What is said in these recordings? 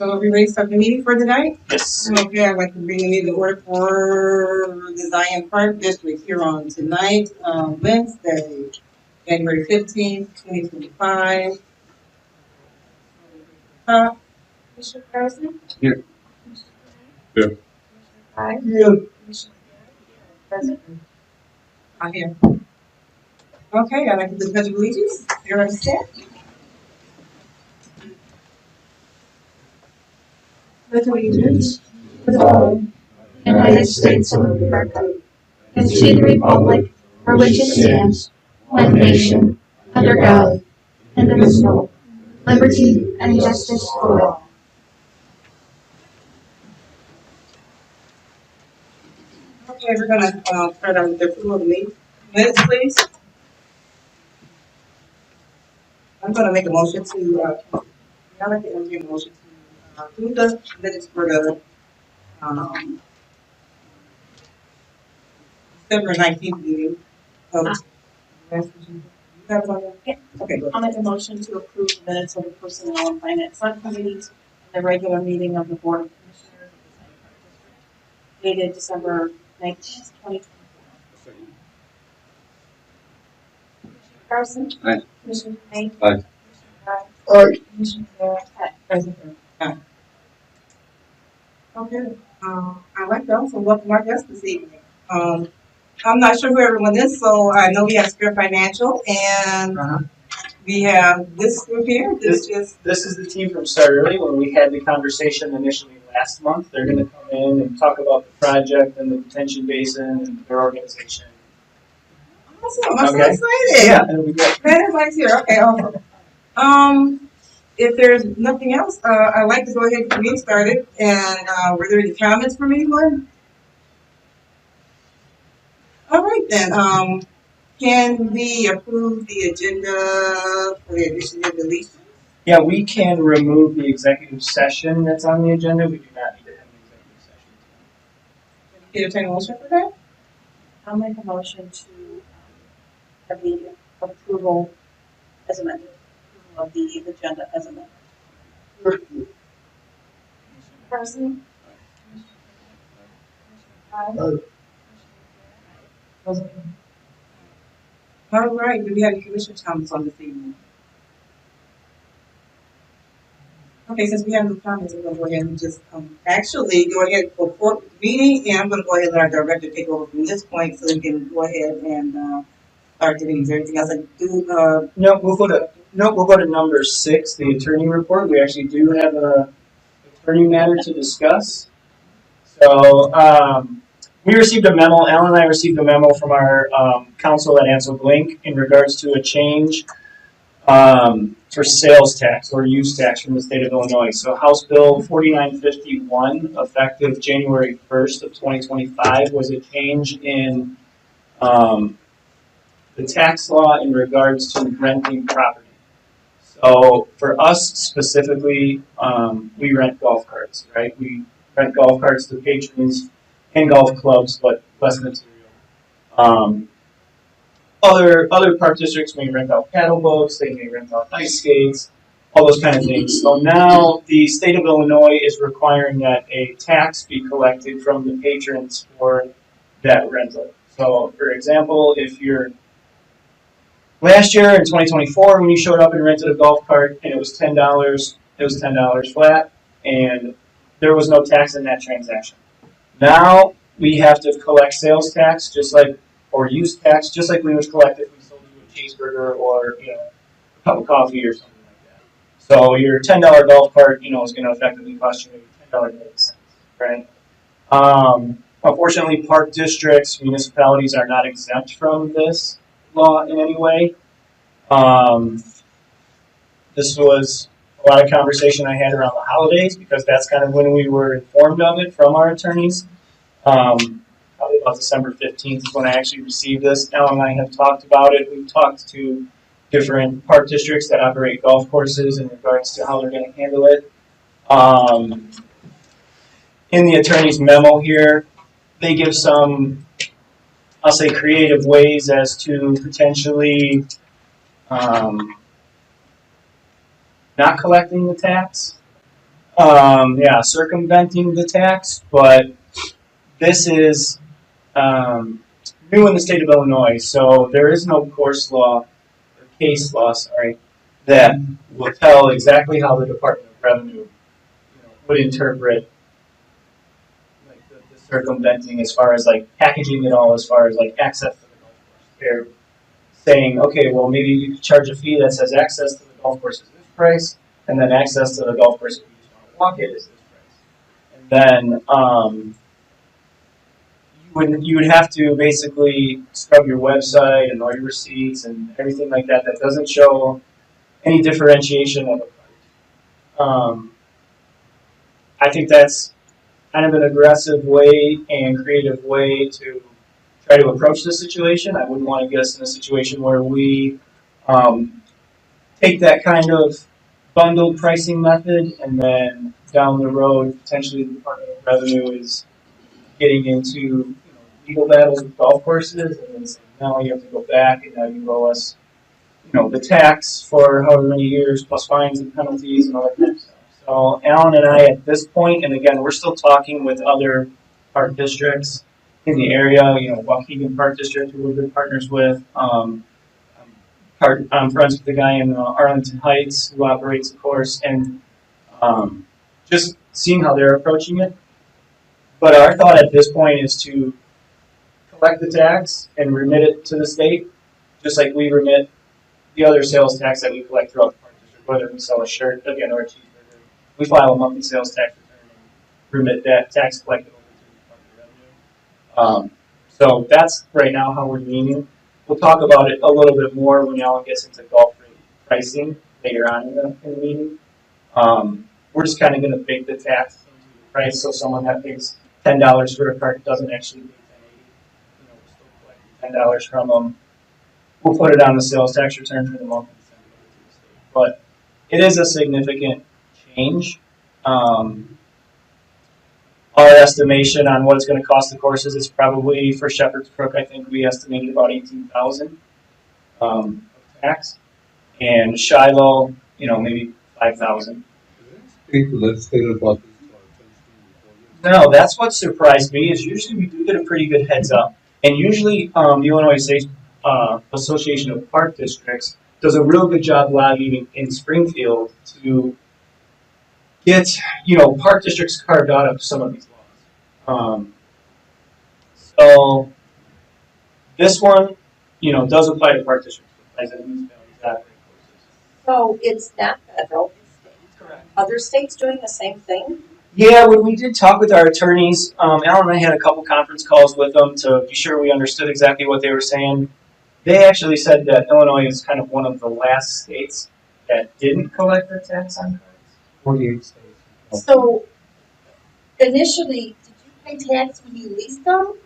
So are we ready to start the meeting for tonight? Yes. Okay, I'd like to bring the meeting to order for the Zion Park District here on tonight, Wednesday, January 15th, 2025. Commissioner Carson? Here. Commissioner Here. Yeah. Commissioner Present. I'm here. Okay, I'd like to do the pledge of allegiance. You're on set. Pledge of allegiance to the flag, United States of America, and to the republic for which it stands, one nation, under God, indivisible, liberty and justice for all. Okay, we're gonna start out with the approval of the minutes, please. I'm gonna make a motion to, I'd like to entertain a motion to approve the minutes for the December 19th meeting. Yeah. Okay, go I'll ahead. make a motion to approve the minutes of the Personnel and Finance Subcommittees and the regular meeting of the Board of Commissioners of the Zion Park District, dated December 19th, 2024. Commissioner Carson? Aye. Commissioner May? Aye. Commissioner Commissioner Aye. Present. Okay, I'd like to also welcome our guests this evening. I'm not sure who everyone is, so I know we have Spirit Financial and we have this group here. This is This is the team from Start Early when we had the conversation initially last month. They're going to come in and talk about the project and the detention basin and their organization. awesome. I'm so Okay. excited. Yeah, it'll be great. Man, everybody's here. Okay, awesome. If there's nothing else, I'd like to go ahead and get the meeting started. And were there any comments from anyone? All right then. Can we approve the agenda for the addition and deletion? Yeah, we can remove the executive session that's on the agenda. We do not need to have an executive session. Can you entertain a motion for that? I'll make a motion to have the approval as amended, approval of the agenda as amended. Commissioner Carson? Commissioner All right. Do we have any commission comments on this evening? Okay, since we have no comments, I'm going to go ahead and just actually go ahead and go forward with the meeting, and I'm going to go ahead and let our director take over from this point so we can go ahead and start the meeting. Is there anything else I do? No, we'll go to number 6, the attorney report. We actually do have a attorney matter to discuss. So we received a memo. Alan and I received a memo from our counsel at Ansel Blink in regards to a change for sales tax or use tax from the state of Illinois. So House Bill 4951, effective January 1st of 2025, was a change in the tax law in regards to renting property. So for us specifically, we rent golf carts, right? We rent golf carts to patrons and golf clubs, but less material. Other park districts may rent out paddle boats, they may rent out ice skates, all those kind of things. So now the state of Illinois is requiring that a tax be collected from the patrons for that rental. So for example, if you're last year in 2024, when you showed up and rented a golf cart and it was $10, it was $10 flat, and there was no tax in that transaction. Now we have to collect sales tax, or use tax, just like we would collect if we sold you a cheeseburger or a cup of coffee or something like that. So your $10 golf cart, is going to effectively cost you maybe $10.80, right? Unfortunately, park districts, municipalities are not exempt from this law in any way. This was a lot of conversation I had around the holidays because that's kind of when we were informed of it from our attorneys. Probably about December 15th is when I actually received this. Alan and I have talked about it. We've talked to different park districts that operate golf courses in regards to how they're going to handle it. In the attorney's memo here, they give some, I'll say, creative ways as to potentially not collecting the tax. Yeah, circumventing the tax, but this is new in the state of Illinois, so there is no course law, or case law, sorry, that will tell exactly how the Department of Revenue would interpret like the circumventing as far as like packaging it all as far as like access to the golf course. They're saying, okay, well maybe you could charge a fee that says access to the golf course is this price, and then access to the golf course if you just want to walk it is this price. And then you would have to basically scrub your website and all your receipts and everything like that that doesn't show any differentiation of a card. I think that's kind of an aggressive way and creative way to try to approach the situation. I wouldn't want to get us in a situation where we take that kind of bundled pricing method and then down the road potentially the Department of Revenue is getting into legal battles with golf courses and then saying, no, you have to go back and now you owe us the tax for however many years plus fines and penalties and all that kind of stuff. So Alan and I at this point, and again, we're still talking with other park districts in the area, Waukegan Park District, who we're good partners with. I'm friends with the guy in Arlington Heights who operates the course, and just seeing how they're approaching it. But our thought at this point is to collect the tax and remit it to the state, just like we remit the other sales tax that we collect throughout the park district, whether we sell a shirt, again, or a cheeseburger. We file a monthly sales tax return and remit that tax collected over to the Department of Revenue. So that's right now how we're leaning. We'll talk about it a little bit more when Alan gets into golf rate pricing later on in the meeting. We're just kind of going to bake the tax into the price, so someone that pays $10 for a cart doesn't actually pay $10.80. We're still collecting $10 from them. We'll put it on the sales tax return for the month and send it over to the state. But it is a significant change. Our estimation on what it's going to cost the courses is probably for Shepherd's Crook. I think we estimated about $18,000 of tax, and Shiloh, maybe $5,000. No, that's what surprised me. Is usually we do get a pretty good heads up, and usually the Illinois State Association of Park Districts does a real good job lobbying in Springfield to get park districts carved out of some of these laws. So this one, does apply to park districts. It applies to municipalities that operate courses. So it's not federal, it's state. Correct. Other states doing the same thing? Yeah, when we did talk with our attorneys, Alan and I had a couple conference calls with them to be sure we understood exactly what they were saying. They actually said that Illinois is kind of one of the last states that didn't collect the tax on cards. 48 states. So initially, did you pay tax when you leased them?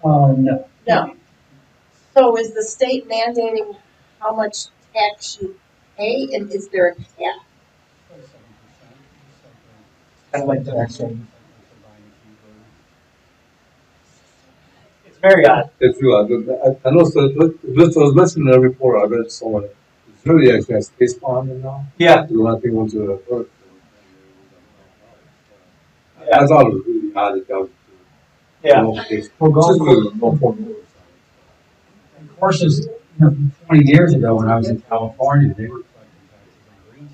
No. No. So is the state mandating how much tax you pay, and is there a cap? Kind of like the actual. It's very odd. It's real. I know, so this was listening to the report, I read someone, it's really actually a space pond now. Yeah. The one thing went to the earth. Yeah. I thought it was really odd that that was. Yeah. Well, golf Just with no formal. courses, 20 years ago when I was in California, they were collecting taxes on green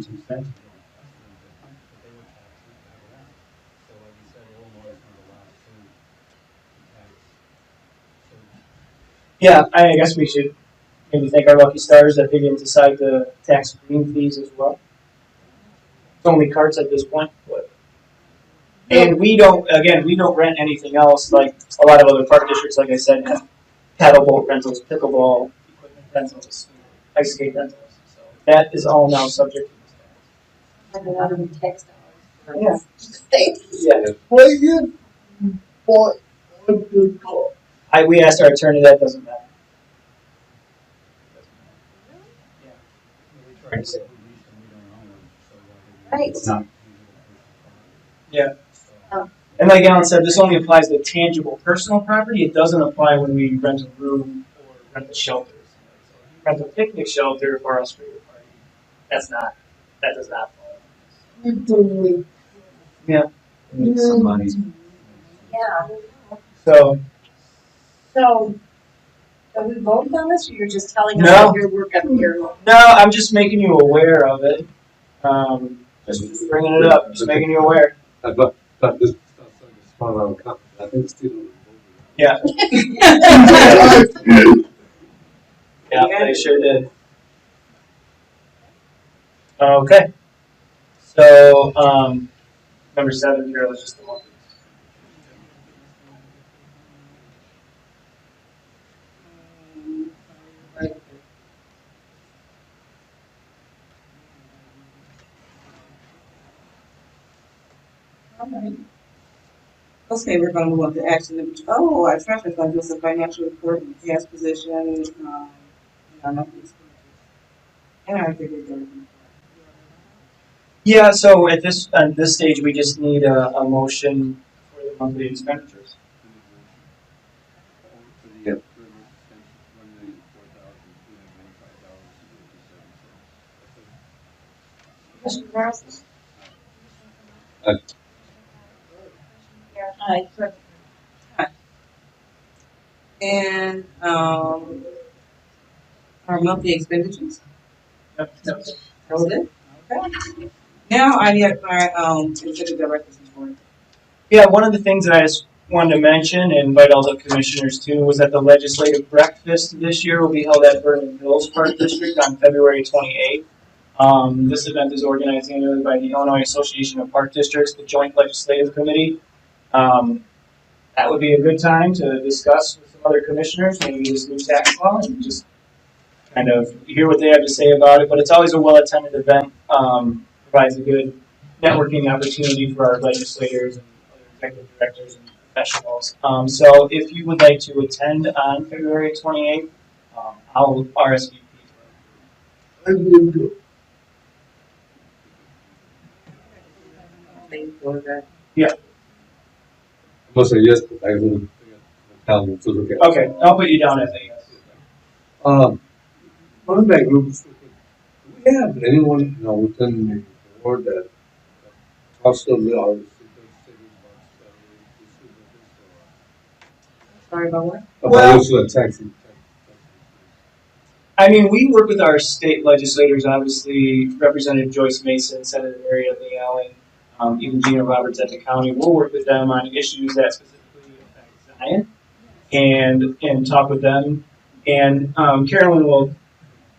space. $65.42. Yeah, I guess we should maybe thank our lucky stars that they didn't decide to tax green fees as well. It's only carts at this point, but. And we don't rent anything else like a lot of other park districts, like I said, have paddle boat rentals, pickleball equipment rentals, ice skate rentals. So that is all now subject to this tax. Like a lot of them tax dollars. Yeah. State. Yeah. We asked our attorney, that doesn't matter. Right. Yeah. And like Alan said, this only applies to tangible personal property. It doesn't apply when we rent a room or rent a shelter. So if you rent a picnic shelter for a street party, that's not that does not fall. Need some money. Yeah, So, so, are we voting on this, or you're just telling us No. what your work up here? no, I'm just making you aware of it. Just bringing it up, just making you aware. I thought this sounds like a small amount of company. I think Steve will. Yeah. Yeah, they sure did. Okay. So, number 7, Carol, is just the one. Okay, we're gonna move on to action number two. Oh, our treasurer's gonna do some financial report, gas position, and I think we're doing. Yeah, so at this stage, we just need a motion for the monthly expenditures. Yeah. Commissioner Morrison? Aye. Aye. And, our monthly expenditures, Yep. that was it? Okay. Now I get my, executive director's report. Yeah, one of the things that I just wanted to mention and invite all the commissioners to was that the legislative breakfast this year will be held at Vernon Hills Park District on February 28th. This event is organized annually by the Illinois Association of Park Districts, the Joint Legislative Committee. That would be a good time to discuss with some other commissioners, maybe this new tax law, and just kind of hear what they have to say about it. But it's always a well-attended event. Provides a good networking opportunity for our legislators and other executive directors and professionals. So if you would like to attend on February 28th, I'll RSVP. Yeah. I must say yes, but I will tell them to look at. Okay, I'll put you down as a yes. One of my groups, do we have anyone, within the board that talks to our Sorry about what? about also taxing? I mean, we work with our state legislators, obviously, Representative Joyce Mason, Senator Mary Lee Allen, even Gina Roberts at the county. We'll work with them on issues that specifically affect Zion and talk with them. And Carolyn will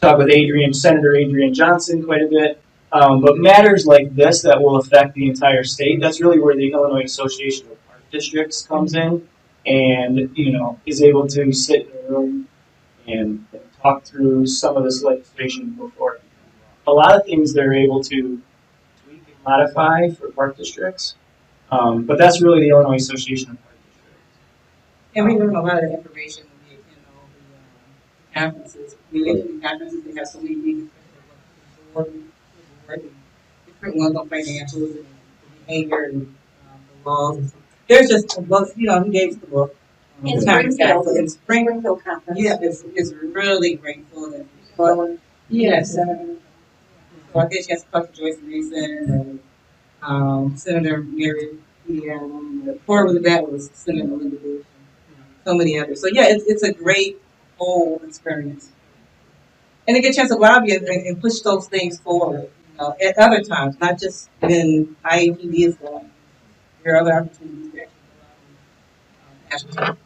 talk with Senator Adrian Johnson quite a bit. But matters like this that will affect the entire state, that's really where the Illinois Association of Park Districts comes in and, is able to sit in a room and talk through some of this legislation before. A lot of things they're able to tweak and modify for park districts, but that's really the Illinois Association of Park Districts. And we learn a lot of information when we attend all the conferences. We get to the conferences, they have so many meetings. Different ones on financials and behavior and the laws. There's just a book, he gave us the book. In Springfield. Springfield. In Springfield. Springfield Conference. Yeah, it's really grateful that. Yes. So I guess you have to talk to Joyce Mason and Senator Mary, and before with that was Senator Linda Bush, so many others. So yeah, it's a great whole experience, and they get a chance to lobby and push those things forward. At other times, not just when IAPD is going. There are other opportunities to actually lobby.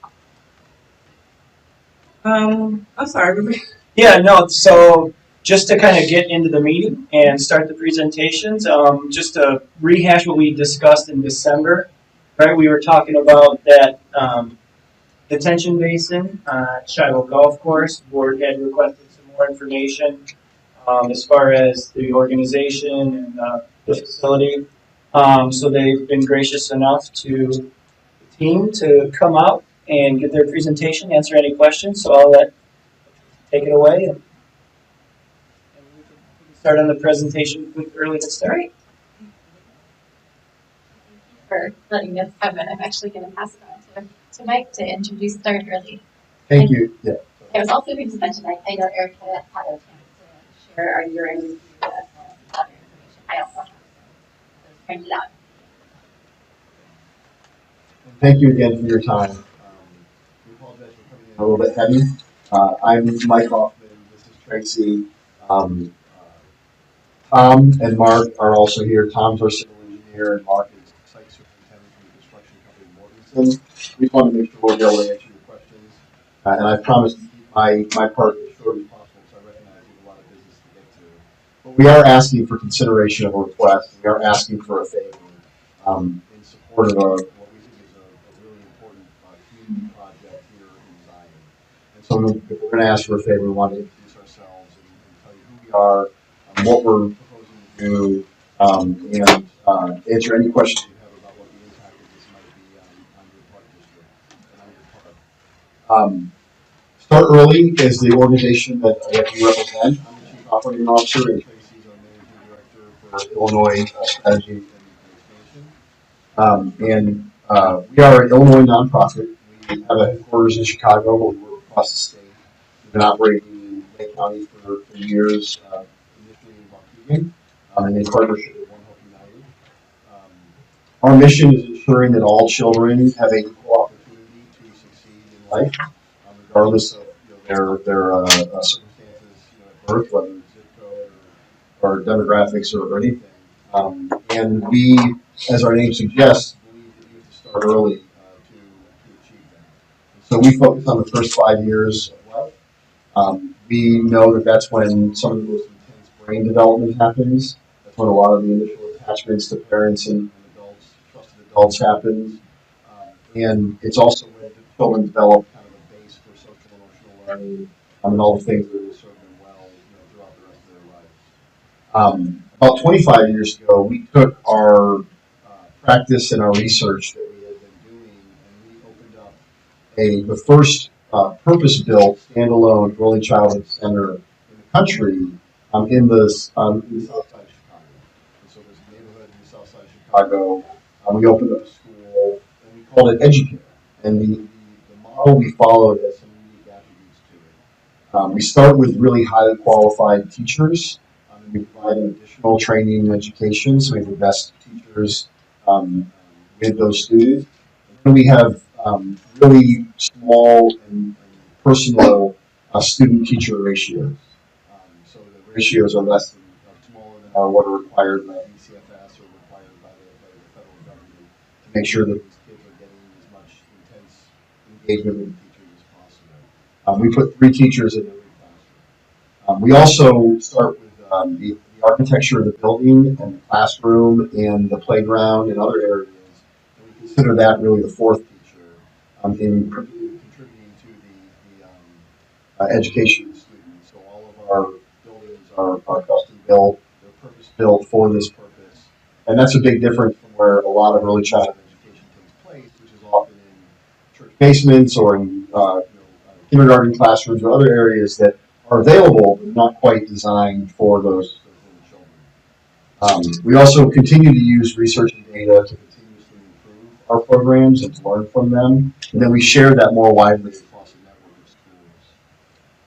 I'm sorry. Yeah, no, so just to kind of get into the meeting and start the presentations, just to rehash what we discussed in December, right? We were talking about that detention basin, Shiloh Golf Course. The board had requested some more information as far as the organization and the facility. So they've been gracious enough to the team to come out and give their presentation, answer any questions. So I'll take it away. And we can start on the presentation quick, early to start. Great. For letting us have it. I'm actually going to pass it on to Mike to introduce Start Early. Thank you. Yeah. I was also going to mention, I know Eric had a chance to share our year-end review as well as other Thank you again for your time. We apologize for coming in a little bit heavy. I'm Mike Hoffman. This is Tracy. Tom and Mark are also here. Tom's our civil engineer, and Mark is site superintendent for the construction company Morganson. We just want to make sure we'll be able to answer your questions. And I promise to keep my part as short as possible, because I recognize you have a lot of business to get to. But we are asking for consideration of a request. We are asking for a favor in support of what we think is a really important community project here in Zion. And so if we're going to ask for a favor, we want to introduce ourselves and tell you who we are, what we're proposing to do, and answer any questions you have about what the impact of this might be on your park district and on your park. Start Early is the organization that we represent. I'm the Chief Operating Officer, and Tracy's our Managing Director for Illinois Strategy and Expansion. We are an Illinois nonprofit. We have a headquarters in Chicago, but we work across the state. We've been operating in Lake County for years, initially in Waukegan, and in partnership with One Hope United. Our mission is ensuring that all children have an equal opportunity to succeed in life, regardless of their circumstances at birth, whether it's zip code or demographics or anything. And we, as our name suggests, believe that you have to start early to achieve that. So we focus on the first 5 years of life. We know that that's when some of the most intense brain development happens. That's when a lot of the initial attachments to parents and adults, trusted adults, happens. And it's also when children develop kind of a base for social and emotional learning and all the things that will serve them well throughout the rest of their lives. About 25 years ago, we took our practice and our research that we had been doing, and we opened up the first purpose-built standalone early childhood center in the country in the south side of Chicago. And so there's a neighborhood in the south side of Chicago. We opened up a school, and we called it Educare. And the model we followed has some unique attributes to it. We start with really highly qualified teachers. We provide additional training and education, so we have the best teachers with those students. And we have really small and personal student-teacher ratios. So the ratios are smaller than what are required by DCFS or required by the federal government to make sure that these kids are getting as much intense engagement with the teachers as possible. We put 3 teachers in every classroom. We also start with the architecture of the building and the classroom and the playground and other areas. And we consider that really the 4th teacher in contributing to the education of the students. So all of our buildings are custom built, they're purpose built for this purpose. And that's a big difference from where a lot of early childhood education takes place, which is often in church basements or in kindergarten classrooms or other areas that are available but not quite designed for those little children. We also continue to use research and data to continuously improve our programs and to learn from them, and then we share that more widely across a network of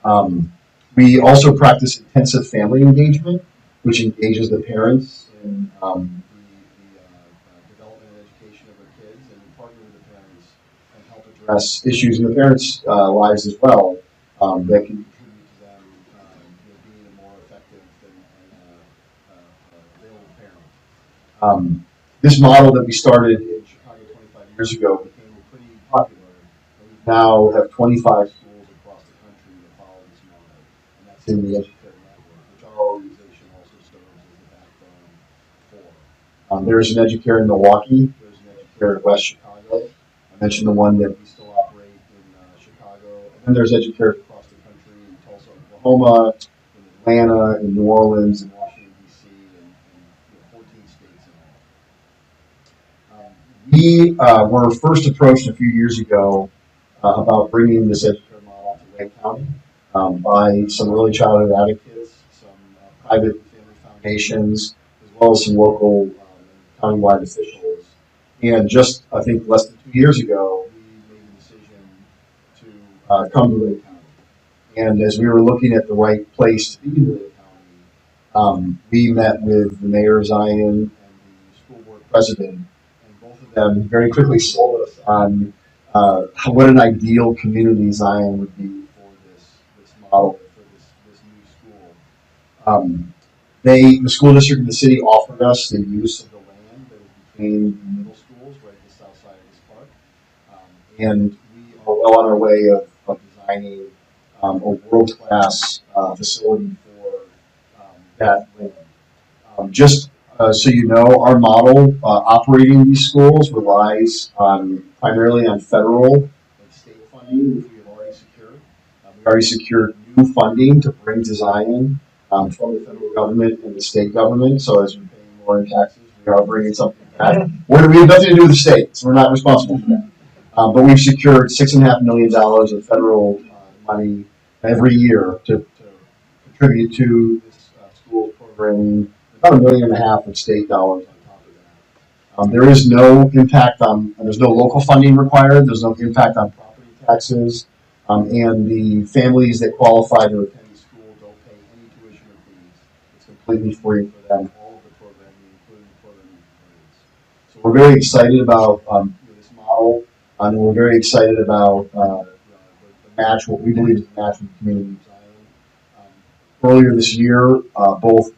schools. We also practice intensive family engagement, which engages the parents in the development and education of their kids, and we partner with the parents and help address issues in the parents' lives as well that can contribute to them being a more effective and available parent. This model that we started in Chicago 25 years ago became pretty popular. We now have 25 schools across the country that follow this model, and that's in the Educare network, which our organization also serves as the backbone for. There's an Educare in Milwaukee. There's an Educare in West Chicago. I mentioned the one that we still operate in Chicago. And then there's Educare across the country in Tulsa, Oklahoma, in Atlanta, in New Orleans, in Washington, D.C., and 14 states in all. We were first approached a few years ago about bringing this Educare model to Lake County by some early childhood advocates, some private family foundations, as well as some local countywide officials. And just, I think, less than 2 years ago, we made the decision to come to Lake County. And as we were looking at the right place to be in Lake County, we met with the mayor of Zion and the school board president, and both of them very quickly sold us on what an ideal community Zion would be for this model, for this new school. The school district and the city offered us the use of the land that is between the middle schools right at the south side of this park. And we are well on our way of designing a world-class facility for that land. Just so you know, our model operating these schools relies primarily on federal and state funding, which we have already secured. We already secured new funding to bring to Zion from the federal government and the state government. So as we're paying more in taxes, we are bringing something back. We have nothing to do with the state, so we're not responsible for that. But we've secured $6.5 million of federal money every year to contribute to this school programming. About $1.5 million of state dollars on top of that. There is no impact there's no local funding required. There's no impact on property taxes. And the families that qualify to attend the school don't pay any tuition or fees. It's completely free for them, all of the programming, including the programming components. So we're very excited about this model, and we're very excited about the match, what we believe is the match with the community of Zion. Earlier this year, both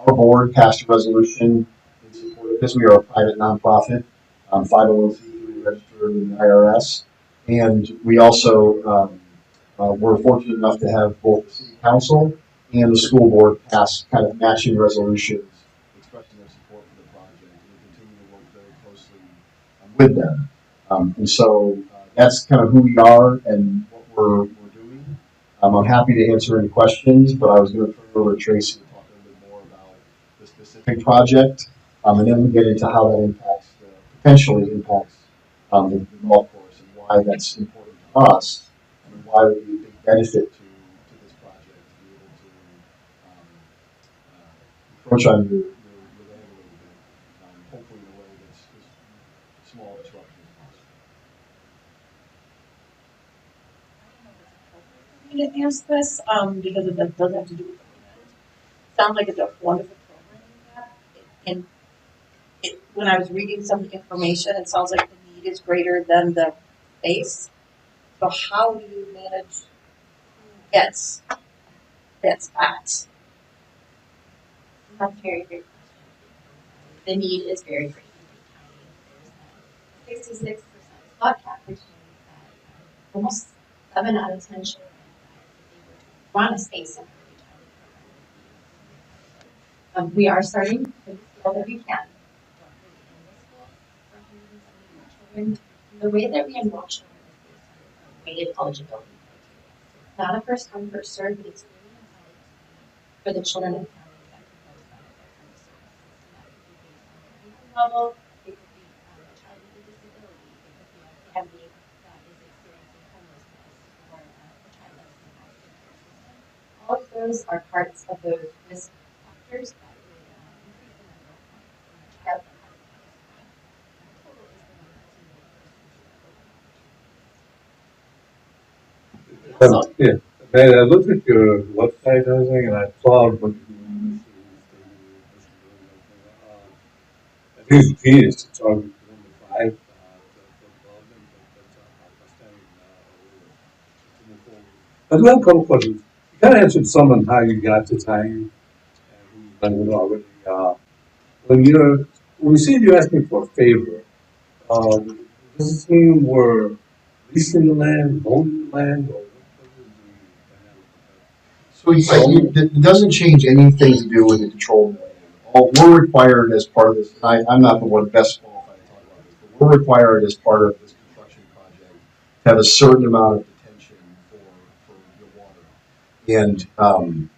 our board passed a resolution in support of this. We are a private nonprofit, 501c3 registered in the IRS, and we also were fortunate enough to have both the city council and the school board pass kind of matching resolutions expressing their support for the project, and we continue to work very closely with them. And so that's kind of who we are and what we're doing. I'm happy to answer any questions, but I was going to turn it over to Tracy to talk a little bit more about the specific project, and then we'll get into how that potentially impacts the golf course and why that's important to us, and why it would be a big benefit to this project to be able to approach on your land a little bit, hopefully in a way that's as small disruption as possible. To ask this, because it does have to do with the land. Sounds like it's a wonderful program you have. And when I was reading some information, it sounds like the need is greater than the base. So how do you manage who gets that spot? That's very great question. The need is very great. There's 66% spot cap, which means that almost 7 out of 10 children want a space in early childhood. We are starting with the scale that we can. Children, the way that we enroll children is based on weighted eligibility criteria. It's not a first come, first served, but it's really intended for the children and families that can qualify for that kind of service. And that could be based on their income level, it could be a child with a disability, it could be a family that is experiencing homelessness, or a child that's in the foster care system. All of those are parts of those risk factors that would increase the number of points in a child that has a spot. Total is the number that's needed for student Yeah, man, I looked at your website and everything, and I saw what you do. I think it's genius to target the 5 development, that's outstanding. To move forward. I do have a couple questions. You kind of answered some on how you got to Zion, and who's done it already. When you say you're asking for a favor, does it mean we're leasing the land, owning the land, or what is the dynamic of that? So it doesn't change anything to do with the control of the land. All we're required as part of this, I'm not the one best qualified to talk about this, but we're required as part of this construction project to have a certain amount of detention for the water. And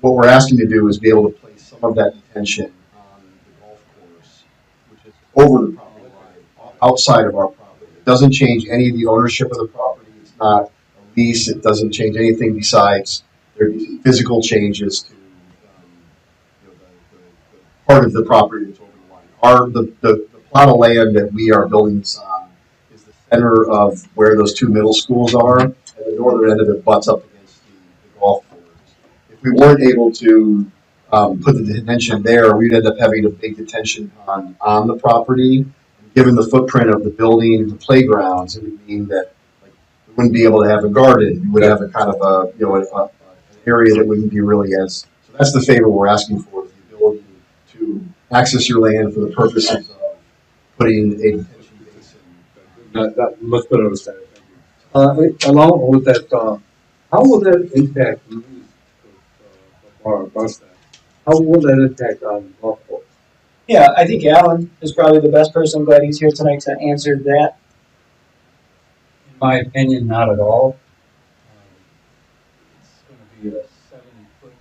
what we're asking to do is be able to place some of that detention on the golf course, which is over the property line, outside of our property. It doesn't change any of the ownership of the property. It's not a lease. It doesn't change anything besides there be physical changes to the part of the property that's over the line. The plot of land that we are building this on is the center of where those 2 middle schools are, and the northern end of it butts up against the golf course. If we weren't able to put the detention there, we'd end up having a big detention pond on the property. Given the footprint of the building and the playgrounds, it would mean that like, we wouldn't be able to have a garden. We would have a kind of an area that wouldn't be really as. So that's the favor we're asking for: is the ability to access your land for the purposes of putting a detention basin. That much better understanding, thank you. Along with that, how will that impact you, or bus that? How will that impact on golf course? Yeah, I think Alan is probably the best person. I'm glad he's here tonight to answer that. In my opinion, not at all. It's going to be a 70-foot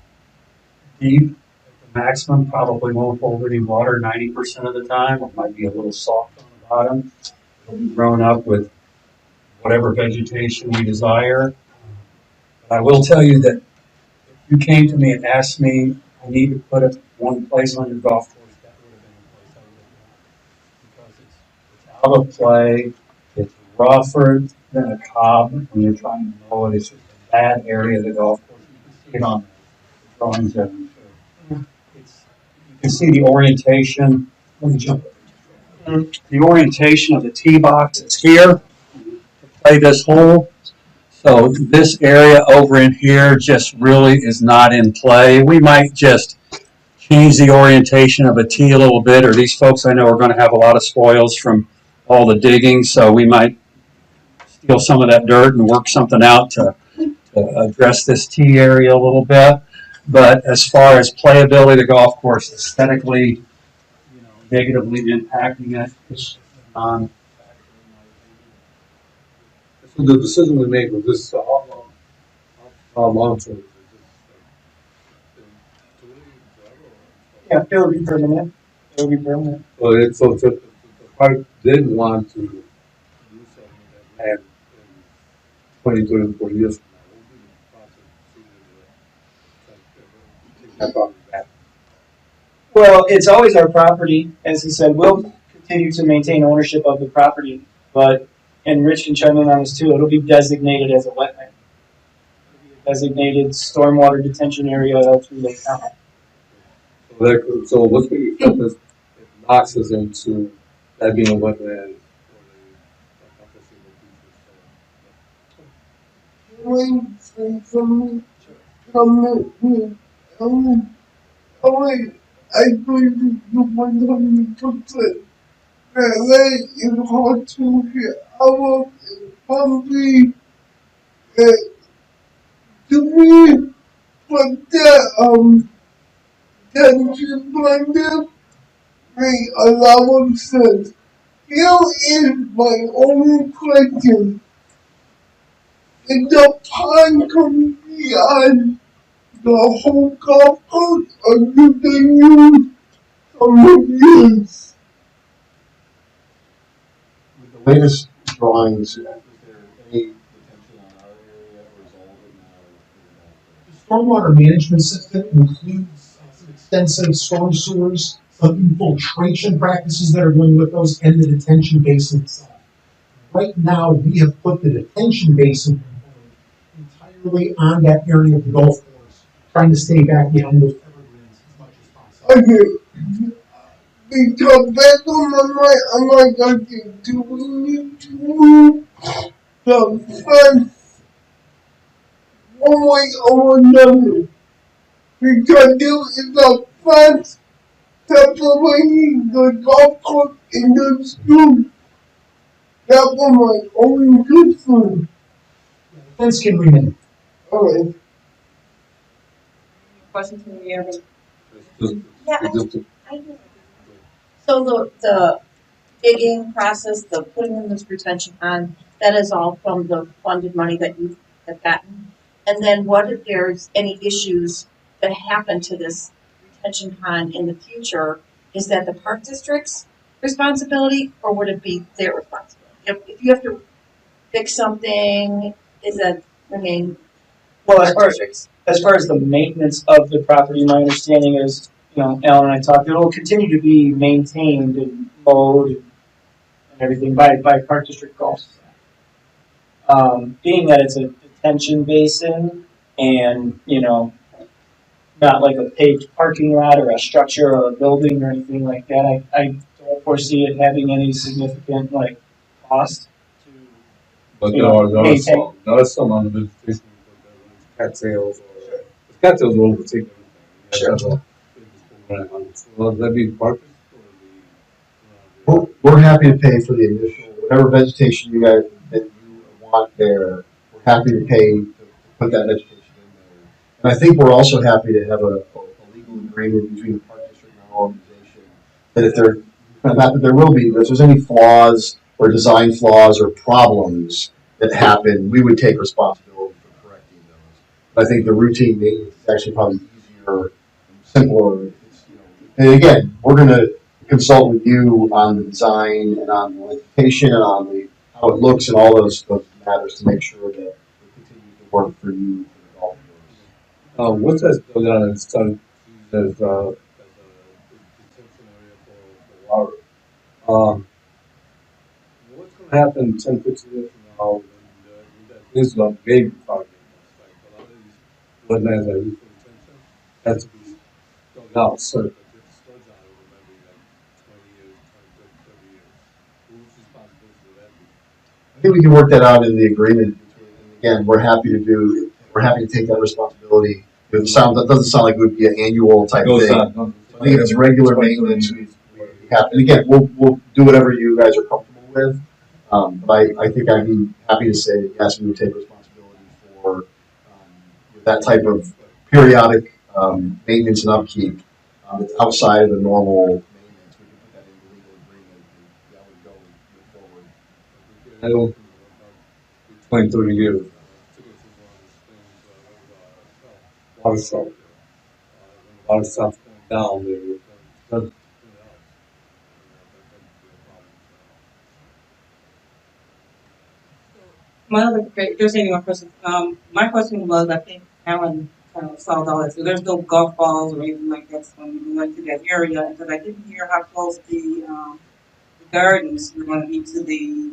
deep at the maximum, probably won't hold any water 90% of the time. It might be a little soft on the bottom. It'll be grown up with whatever vegetation we desire. But I will tell you that if you came to me and asked me, I need to put it one place on your golf course, that would have been the place I would have done. Because it's out of play, it's rougher than a cob when you're trying to mow it. It's just a bad area of the golf course. You can see it on the drawings that we showed. You can see the orientation. Let me jump. The orientation of the tee box is here to play this hole. So this area over in here just really is not in play. We might just change the orientation of a tee a little bit, or these folks I know are going to have a lot of spoils from all the digging, so we might steal some of that dirt and work something out to address this tee area a little bit. But as far as playability of the golf course, aesthetically, negatively impacting it, it's non. So the decision we made was this, how long for it? Yeah, it would be permanent. It would be permanent. So if the park did want to do something with that land in 20, 30, 40 years from now, what would be the process to take that property back? Well, it's always our property. As he said, we'll continue to maintain ownership of the property, but, and Rich can chime in on this too, it'll be designated as a wetland. It'll be a designated stormwater detention area through the county. So what's the effect is it knocks us into that being a wetland I believe you 100% that land is hard to get out of. Probably, to me, but that tension blender make a lot of sense. Here is my only question. Is the pond can be on the whole golf course, or do they use some of these? With the latest drawings, is there any detention on our area or is all of it now? The stormwater management system includes some extensive storm sewers, some infiltration practices that are going with those, and the detention basin itself. Right now, we have put the detention basin entirely on that area of the golf course, trying to stay back behind those evergreens as much as possible. Okay. Because that's on my mind, I'm like, okay, do we need to move the fence one way or another? Because there is a fence separating the golf course and the school. That was my only concern. The fence can remain. Alright. Questions from the other? Yeah, so the digging process, the putting in this retention pond, that is all from the funded money that you have gotten. And then what if there's any issues that happen to this retention pond in the future? Is that the park district's responsibility, or would it be their responsibility? If you have to fix something, is that remain Well, park district's? as far as the maintenance of the property, my understanding is, Alan and I talked, it will continue to be maintained and mowed and everything by Park District Golf. Being that it's a detention basin and, not like a paved parking lot or a structure or a building or anything like that. I don't foresee it having any significant like cost to, But you there know, are, maintain. there are some on the vegetation, cattails or, cattails will overtake everything. Sure. So that be park We're happy to pay for the initial, whatever vegetation you guys, that you want there, we're happy to pay to put that vegetation in there. And I think we're also happy to have a legal agreement between the park district and our organization, that if there, not that there will be, but if there's any flaws or design flaws or problems that happen, we would take responsibility for correcting those. But I think the routine maintenance is actually probably easier, simpler. It's, and again, we're gonna consult with you on the design and on the vegetation and on the how it looks and all those matters to make sure that it continues to work for you for the golf course. what's that still down and started as a detention area for water? What's going to happen 10, 15 years from now when that is a big project? Like a lot of these wetlands that are used for detention has to be dug out, so that if the sludge on it will maybe like 20 years, 20, 30 years. Whose responsibility would that be? I think we can work that out in the agreement. Again, we're happy to do. We're happy to take that responsibility. That doesn't sound like it would be an annual type No, it's thing. not. No, I think if it's regular maintenance, we have. And again, we'll do whatever you guys are comfortable with. But I think I'd be happy to say that yes, we would take responsibility for that type of periodic maintenance and upkeep that's outside of the normal maintenance. We can put that in the legal agreement, and that would go move forward. I don't 20, 30 years. Water stuff. When the water stops going down, they will clean it out. My other, if there's any more questions, my question was, I think Alan kind of solved all that. So there's no golf balls or anything like that when we went to that area, because I didn't hear how close the gardens were going to be to the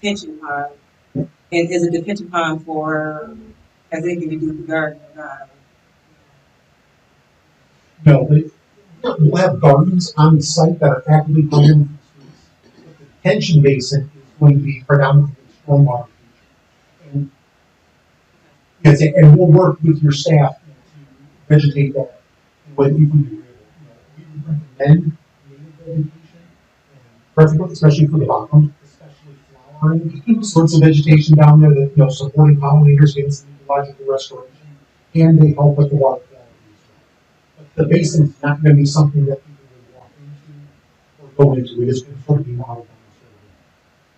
detention pond. And is a detention pond has anything to do with the garden or not? No, we'll have gardens on the site that are actively planted. The detention basin is going to be predominantly stormwater. And, yes, and we'll work with your staff to vegetate that in a way that you can do. We would recommend native vegetation, preferably, especially for the bottom, especially flowering sorts of vegetation down there that, supporting pollinators against ecological restoration, and they help with the water quality as well. But the basin is not going to be something that people will walk into or go into. It is going to sort of be modeled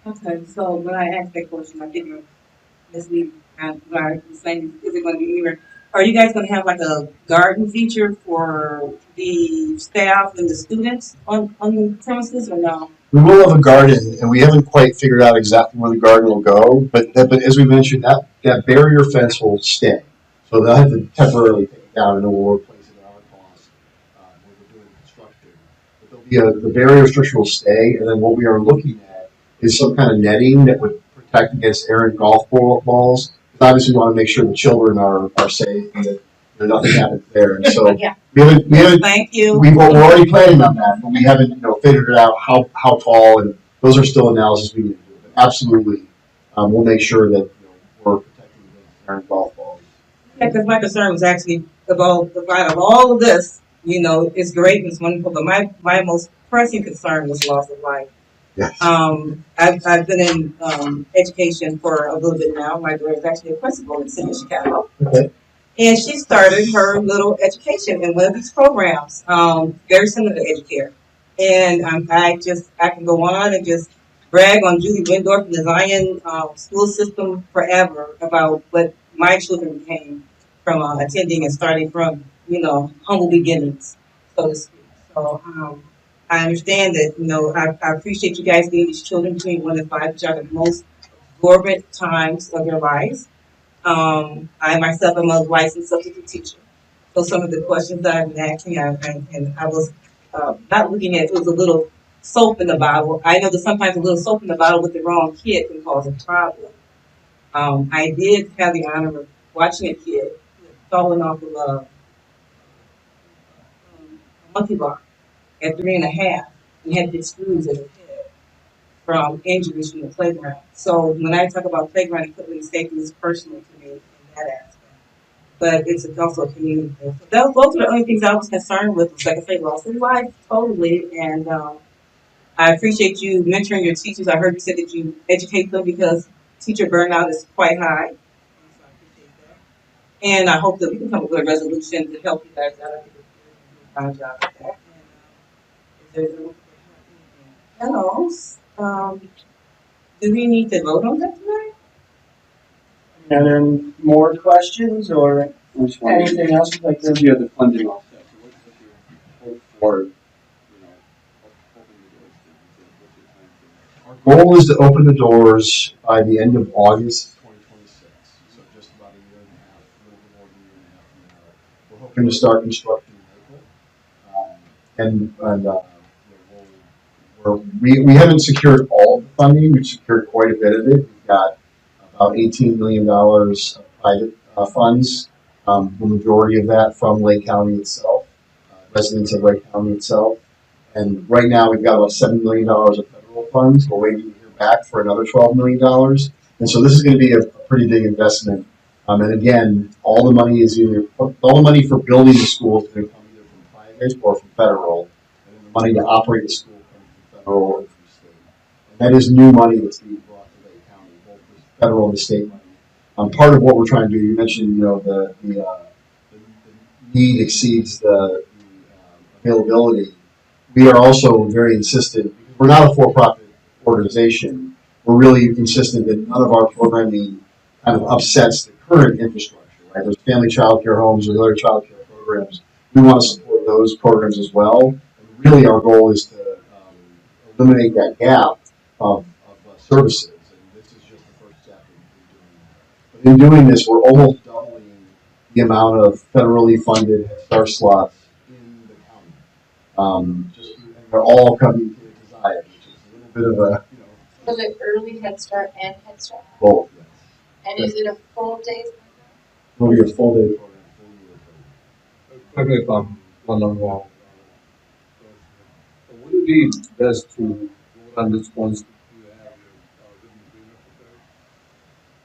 on the Okay, so when I asked that question, I didn't mislead. When I was saying, is it going to be anywhere? Are you guys going to have like a garden feature for the staff and the students on the premises or no? We will have a garden, and we haven't quite figured out exactly where the garden will go. But as we mentioned, that barrier fence will stay, so they'll have to temporarily take it down, and then we'll replace it at our cost when we're doing construction. But the barrier restriction will stay, and then what we are looking at is some kind of netting that would protect against errant golf balls. Because obviously, we want to make sure the children are safe and that nothing happens there. And so Yeah. we haven't Thank you. we're already planning on that, but we haven't, figured it out how tall, and those are still analysis we need to do. But absolutely, we'll make sure that we're protecting the errant golf balls. Yeah, because my concern was actually about all of this. It's great and it's wonderful, but my most pressing concern was loss of life. Yes. I've been in education for a little bit now. My daughter is actually a principal in the city of Chicago. Okay. And she started her little education in one of these programs, very similar to Educare. And I can go on and just brag on Julie Windorf and the Zion school system forever about what my children became from attending and starting from, humble beginnings, so to speak. So I understand that, I appreciate you guys getting these children between 1 and 5, which are the most dormant times of their lives. I myself am a licensed substitute teacher. So some of the questions that I've been asking, and I was not looking at, it was a little soap in the bottle. I know that sometimes a little soap in the bottle with the wrong kid can cause a problem. I did have the honor of watching a kid falling off of monkey bar at 3.5 and had to get screws in his head from injuries from the playground. So when I talk about playground equipment and safety, it's personal to me in that aspect. But it's also a community thing. So those are the only things I was concerned with. Was, like I say, loss of life, totally. And I appreciate you mentoring your teachers. I heard you said that you educate them because teacher burnout is quite high. So I appreciate that. And I hope that we can come up with a resolution to help you guys out. I think it's a fine job at that. And if there's anything else, do we need to vote on that tonight? Are there more questions or anything else you'd like to? You have the funding offset, so what's your hope for, you know, opening the doors to, what's your time frame? Our goal is to open the doors by the end of August 2026, so just about a year and a half, a little bit more than a year and a half from now. We're hoping to start construction in April. We haven't secured all of the funding. We've secured quite a bit of it. We've got about $18 million of private funds, the majority of that from Lake County itself, residents of Lake County itself. And right now we've got about $7 million of federal funds. We're waiting to hear back for another $12 million. And so this is going to be a pretty big investment. And again, all the money for building the school is going to come either from private or from federal. And then the money to operate the school comes from federal and from state. And that is new money that's being brought to Lake County, both the federal and the state money. Part of what we're trying to do, you mentioned, the need exceeds the availability. We are also very insistent, we're not a for-profit organization, we're really insistent that none of our programming kind of upsets the current infrastructure, right? There's family child care homes or the other child care programs. We want to support those programs as well. And really our goal is to eliminate that gap of services. And this is just the first step in doing that. But in doing this, we're almost doubling the amount of federally funded Head Start slots in the county. And they're all coming to the desire, which is a little bit of a, Was it early Head Start and Head Start? goal. Yes. And is it a full day? It'll be a full day program, full year program. Correct me if I'm wrong. Would it be best to vote on this once you have your written agreement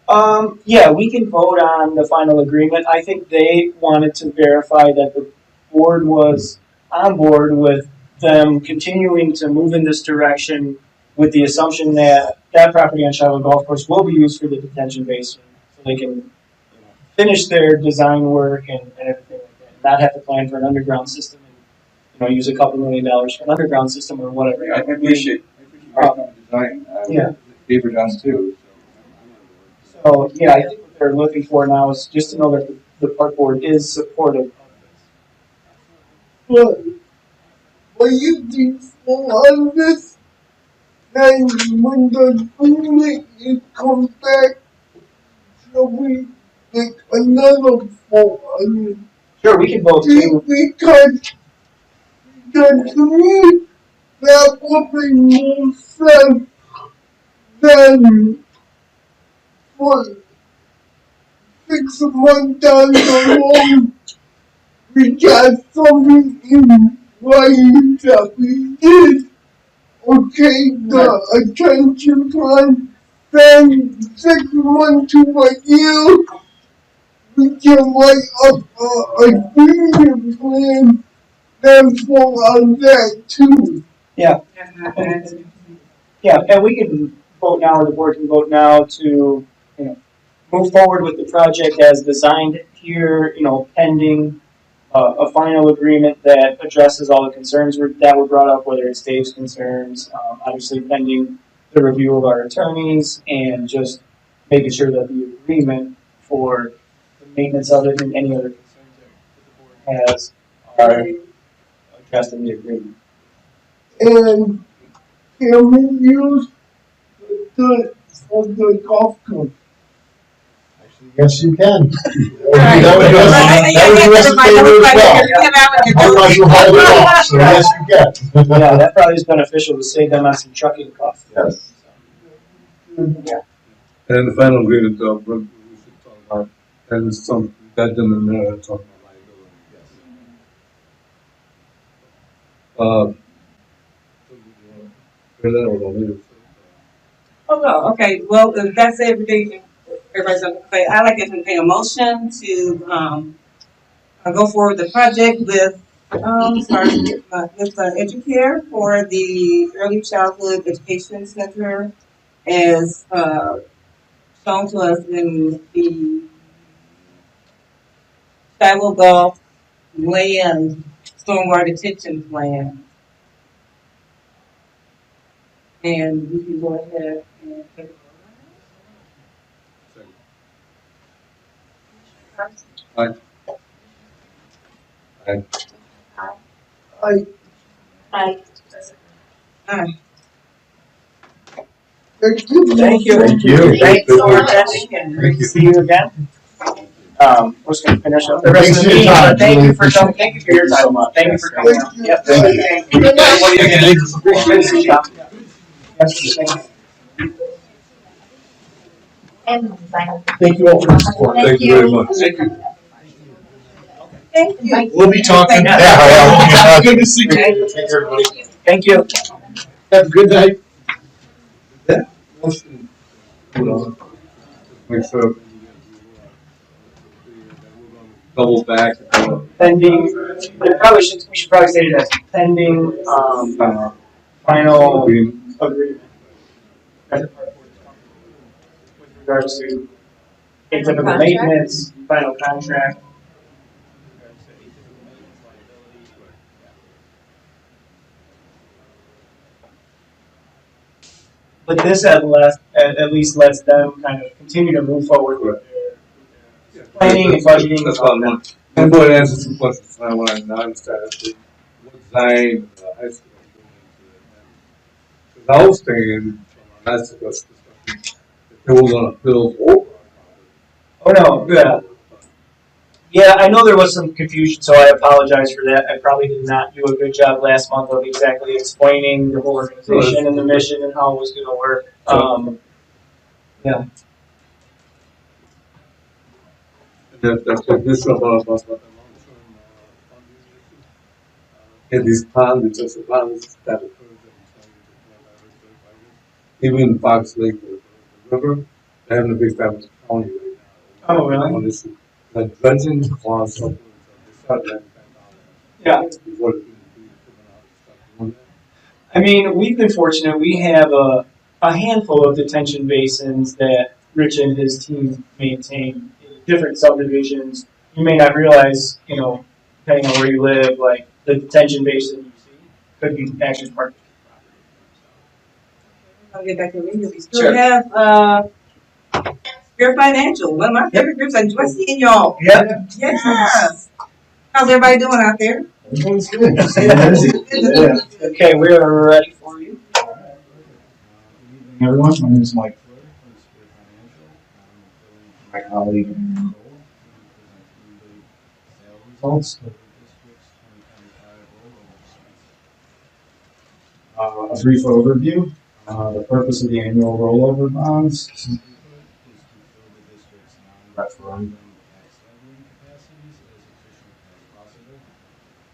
prepared? Yeah, we can vote on the final agreement. I think they wanted to verify that the board was on board with them continuing to move in this direction with the assumption that that property on Shiloh Golf Course will be used for the detention basin so they can finish their design work and everything like that, and not have to plan for an underground system and use a couple $1 million for an underground system or whatever. I appreciate the design. Yeah. Beaver Downs too. So yeah, I think what they're looking for now is just to know that the park board is supportive of But what you think on this, then when the agreement is come back, shall we make another vote on it? Sure, we can vote too. Because to me, that would be more sense than for 6 months down the road, we got something in writing that we did. Okay, the attention plan, then 6 months to a year, we can write up a agreement plan, then vote on that too. Yeah. Yeah, and we can vote now, or the board can vote now to, move forward with the project as designed here, pending a final agreement that addresses all the concerns that were brought up, whether it's Dave's concerns, obviously pending the review of our attorneys, and just making sure that the agreement for the maintenance of it and any other concerns that the board has are addressed in the agreement. And can we use for the golf course? Yes, you can. Right. That would do us a favor as well. Otherwise, you'll haul it off, so yes, you can. Yeah, that probably is beneficial to save them on some trucking costs. Yes. Yeah. And the final agreement, what we should talk about, and some, that didn't, talk about liability. Hear that or don't leave it? Oh, no, okay, well, if that's everything, everybody's okay. I'd like to entertain a motion to, go forward with the project with, Educare for the Early Childhood Education Center as, shown to us in the Shiloh Golf Land Stormwater Detention Plan. And we can go ahead and take it. Aye. Aye. I, Thank you. Thank you. Thank you. Thanks for attending and great to see you again. We're just gonna finish up the rest of the meeting, but thank you for coming, thank you for your time. Thank you for coming out. Yep. Thank you. Appreciate it. Yes, thank you. and I. Thank you all for your support. Thank you very much. Thank you. Thank you. We'll be talking. Yeah. Good to see you. Thank you. Take care, everybody. Thank you. Have a good night. Yeah. Make sure. Double back. Pending, we should probably say that pending, final agreement. With regards to atypical maintenance, final contract. But this at least lets them kind of continue to move forward with their planning and budgeting. That's what I want. I'm going to answer some questions I want to understand. What design high school is I was thinking, that's the discussion, if they were going to build over. Oh no, yeah. Yeah, I know there was some confusion, so I apologize for that. I probably did not do a good job last month of exactly explaining the whole organization and the mission and how it was going to work. Yeah. That's the issue about long-term funding. And these ponds, it's just a ponds that occurs even Fox Lake, the river, they're having a big time with the county right now. Oh, really? On this, the dredging on something, they started having Yeah. before the I mean, we've been fortunate. We have a handful of detention basins that Rich and his team maintain in different subdivisions. You may not realize, depending on where you live, like the detention basin you see could be actually part of the I'll get back to you. We still Sure. have, Fair Financial, one of my favorite groups. I enjoy seeing y'all. Yep. Yes. How's everybody doing out there? Everything's good. Yeah. Okay, we are ready for you. Good evening, everyone. My name is Mike Flair from Spirit Financial. My colleague Aaron Cole will present sales results of the district's 2025 rollover bonds. A brief overview. The purpose of the annual rollover bonds, simply put, is to fill the district's non-referendum tax levying capacities as efficiently as possible,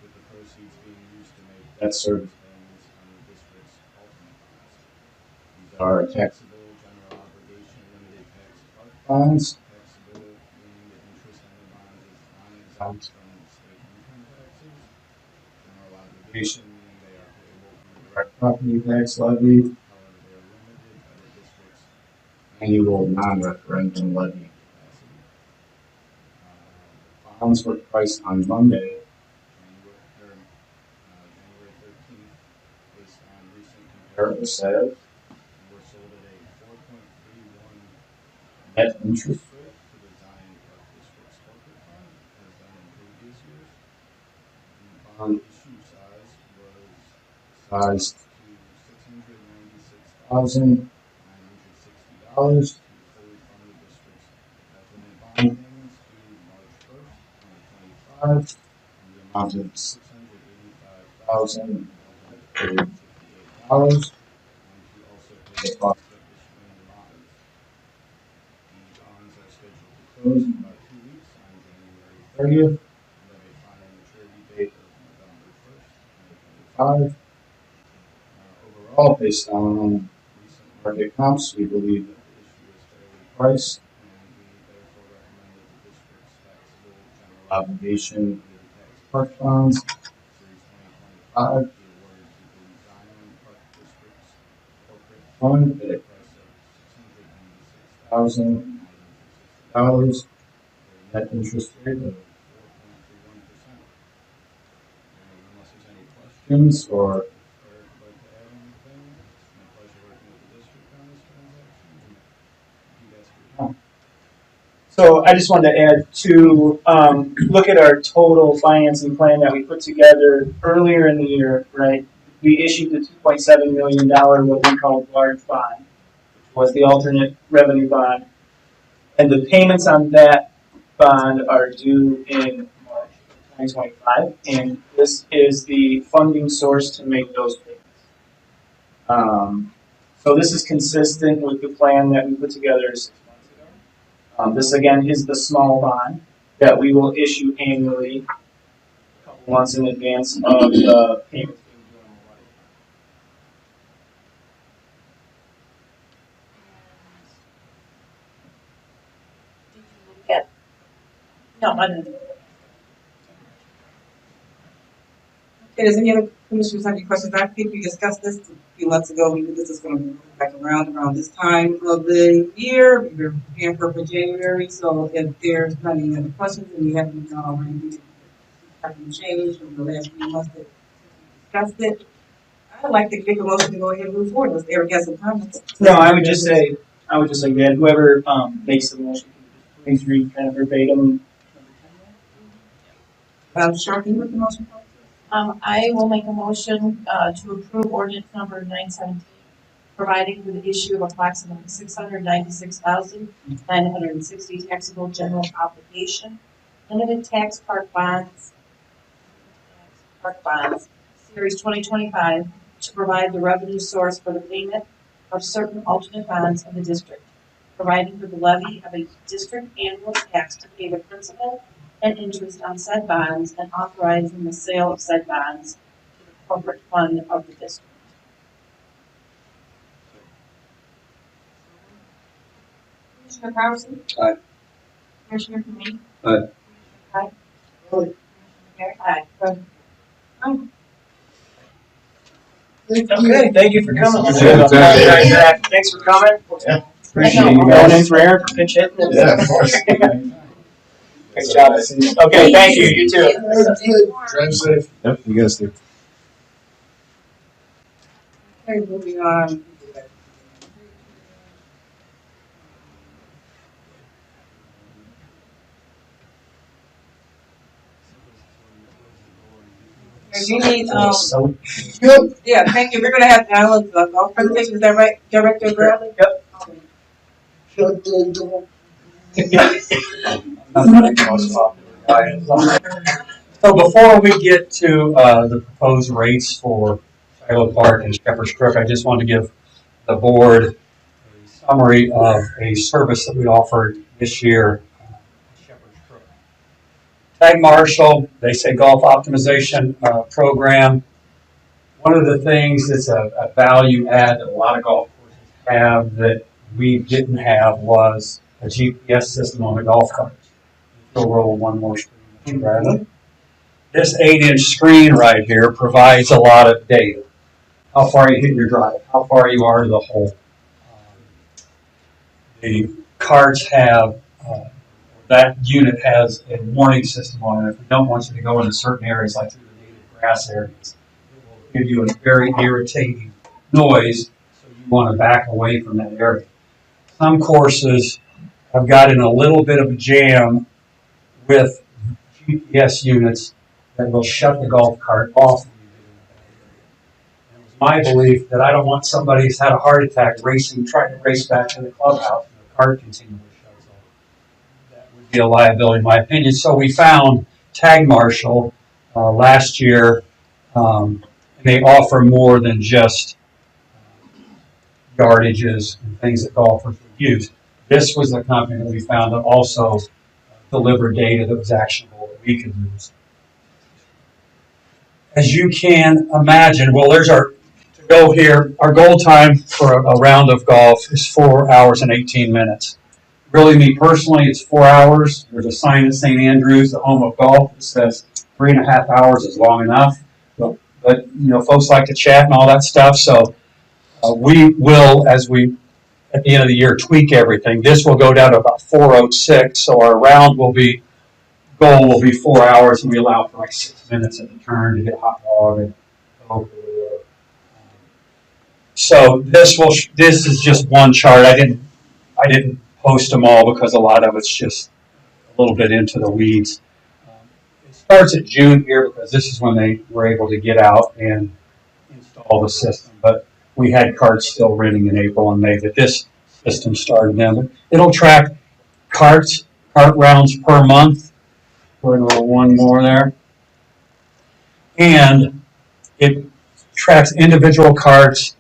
with the proceeds being used to make debt service payments on the district's ultimate bonds. These are taxable general obligation limited tax park bonds. Taxable meaning the interest on the bonds is non-exempt from state income taxes. General obligation meaning they are payable from the direct property tax levy. However, they are limited by the district's annual non-referendum levy capacity. Bonds were priced on Monday, January 13th, based on recent comparable sales, and were sold at a 4.31 net interest rate to the Zion Park District's corporate fund, as done in previous years. The bond issue size was sized to $696,960 to fully fund the district's definite bond payments due March 1st, 2025, in the amount of $685,158, and to also pay the cost of issuing the bonds. The bonds are scheduled to close in about 2 weeks on January 30th, and have a final maturity date of November 1st, 2025. Overall, based on recent market comps, we believe that the issue is fairly priced, and we therefore recommend that the district's taxable general obligation in tax park bonds series 2025 be awarded to the Zion Park District's corporate fund at a price of $696,960 with a net interest rate of 4.31%. Unless there's any questions or if Eric would like to add anything, it's my pleasure working with the district on this transaction. And thank you guys for your time. So I just wanted to add to look at our total financing plan that we put together earlier in the year, right? We issued the $2.7 million what we call large bond, which was the alternate revenue bond. And the payments on that bond are due in March 2025. And this is the funding source to make those payments. So this is consistent with the plan that we put together 6 months ago. This again is the small bond that we will issue annually, a couple months in advance of the payments being due on the large Did you look at? No, I didn't. Okay, does any other commissioners have any questions? I think we discussed this a few months ago. We knew this was going to be back around this time of the year. We were preparing for January. So if there's not any other questions and you haven't already changed from the last few months that we discussed it, I'd like to make a motion to go ahead and move forward. Unless Eric has some comments. No, I would just say that whoever makes the motion, can you just please read kind of verbatim. Sharkey with the motion. I will make a motion to approve ordinance number 917, providing for the issue of approximately 696,960 taxable general obligation, limited tax park bonds, series 2025, to provide the revenue source for the payment of certain alternate bonds of the district, providing for the levy of a district annual tax to pay the principal and interest on said bonds, and authorizing the sale of said bonds to the corporate fund of the district. Commissioner Carlson? Aye. Commissioner Kamei? Aye. Aye. Aye. Okay, thank you for coming. Yeah, Thanks for coming. Yeah. Appreciate you going in for Aaron for pinch hitting. Yeah, of course. Good job. Okay, thank you. You too. Drive safe. Yep, you guys too. Okay, moving on. Okay, we need, yeah, thank you. We're gonna have Alan's golf presentation. Is that right, Director Bradley? Yep. Shut the door. So before we get to the proposed rates for Shiloh Park and Shepherd's Crook, I just want to give the board a summary of a service that we offered this year at Shepherd's Crook. Tag Marshall, they say golf optimization program. One of the things that's a value add that a lot of golf courses have that we didn't have was a GPS system on the golf carts. We'll roll one more screen, Bradley. This 8-inch screen right here provides a lot of data. How far you hit your drive, how far you are to the hole. The carts have, that unit has a warning system on it. If we don't want you to go into certain areas like through the native grass areas, it will give you a very irritating noise, so you want to back away from that area. Some courses have got in a little bit of a jam with GPS units that will shut the golf cart off when you get in that area. And it was my belief that I don't want somebody who's had a heart attack trying to race back to the clubhouse and the cart continually shuts off. That would be a liability in my opinion. So we found Tag Marshall last year, and they offer more than just yardages and things that golfers would use. This was the company that we found that also delivered data that was actionable that we could use. as you can imagine, well, there's our, to go here, our goal time for a round of golf is 4 hours and 18 minutes. Really, me personally, it's 4 hours. There's a sign at St. Andrews, the home of golf, that says 3.5 hours is long enough. But folks like to chat and all that stuff, so we will, as we, at the end of the year, tweak everything. This will go down to about 4:06, so our round goal will be 4 hours, and we allow for like 6 minutes at the turn to get a hot dog and Coke or whatever. So this is just one chart. I didn't post them all because a lot of it's just a little bit into the weeds. It starts at June here because this is when they were able to get out and install the system. But we had carts still renting in April and May that this system started then. It'll track cart rounds per month. We're going to roll one more there. And it tracks individual carts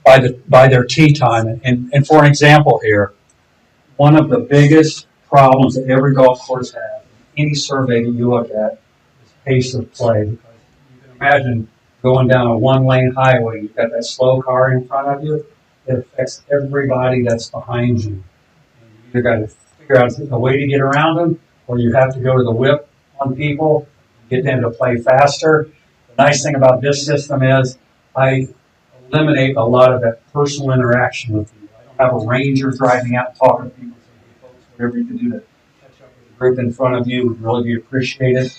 by their tee time. And for an example here, one of the biggest problems that every golf course has, any survey that you look at, is pace of play. Because you can imagine going down a one-lane highway, you've got that slow car in front of you, it affects everybody that's behind you. And you either got to figure out a way to get around them, or you have to go to the whip on people, get them to play faster. The nice thing about this system is I eliminate a lot of that personal interaction with you. I don't have a ranger driving out and talking to people. So, folks, whatever you can do to catch up with the group in front of you would really be appreciated.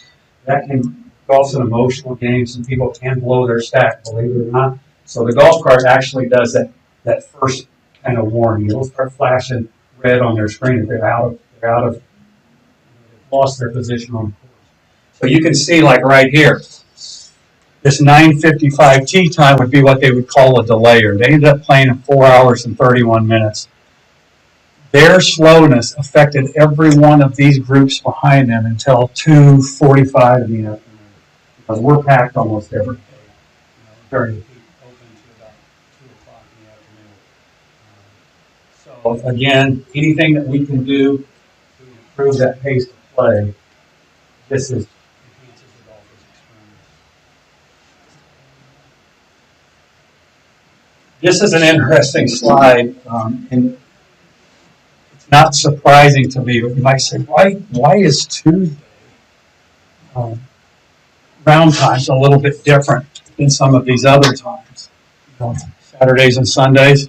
That can golf's an emotional game. Some people can blow their stack, believe it or not. So the golf cart actually does that first kind of warning. It'll start flashing red on their screen if they've lost their position on the course. So you can see, like right here, this 9:55 tee time would be what they would call a delayer. They ended up playing in 4 hours and 31 minutes. Their slowness affected every one of these groups behind them until 2:45 in the afternoon. Because we're packed almost every day. During the peak, open to about 2 o'clock in the afternoon. So again, anything that we can do to improve that pace of play, this enhances the golfer's experience. This is an interesting slide, and it's not surprising to me, but you might say, why is Tuesday round times a little bit different than some of these other times? Saturdays and Sundays.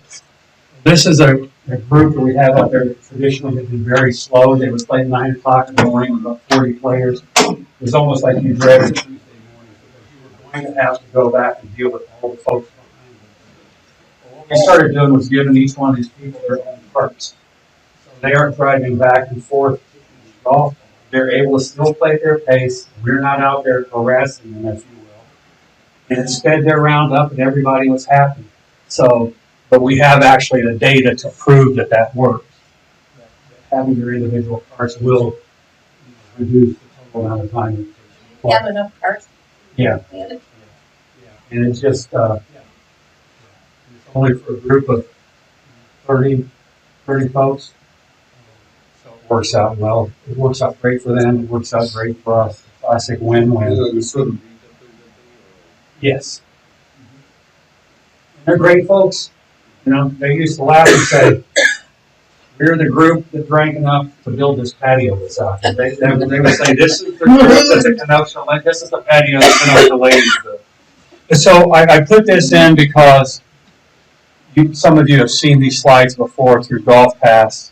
This is a group that we have out there that traditionally has been very slow. They would play at 9 o'clock in the morning with about 40 players. It was almost like you dreaded Tuesday morning because you were going to have to go back and deal with all the folks behind them. What we started doing was giving each one of these people their own carts. So they aren't driving back and forth to golf. They're able to still play at their pace. We're not out there harassing them, if you will. And it sped their round up and everybody was happy. So, but we have actually the data to prove that works. That having your individual carts will reduce the total amount of time it takes. You have enough carts? Yeah. And it's just, it's only for a group of 30 folks. So it works out well. It works out great for them. It works out great for us. Classic win-win. Yes. They're great folks. They used to laugh and say, we're the group that drank enough to build this patio that's out there. They would say, this is the group that the Kenosha Lake, this is the patio that the Kenosha ladies built. So I put this in because some of you have seen these slides before through Golf Pass,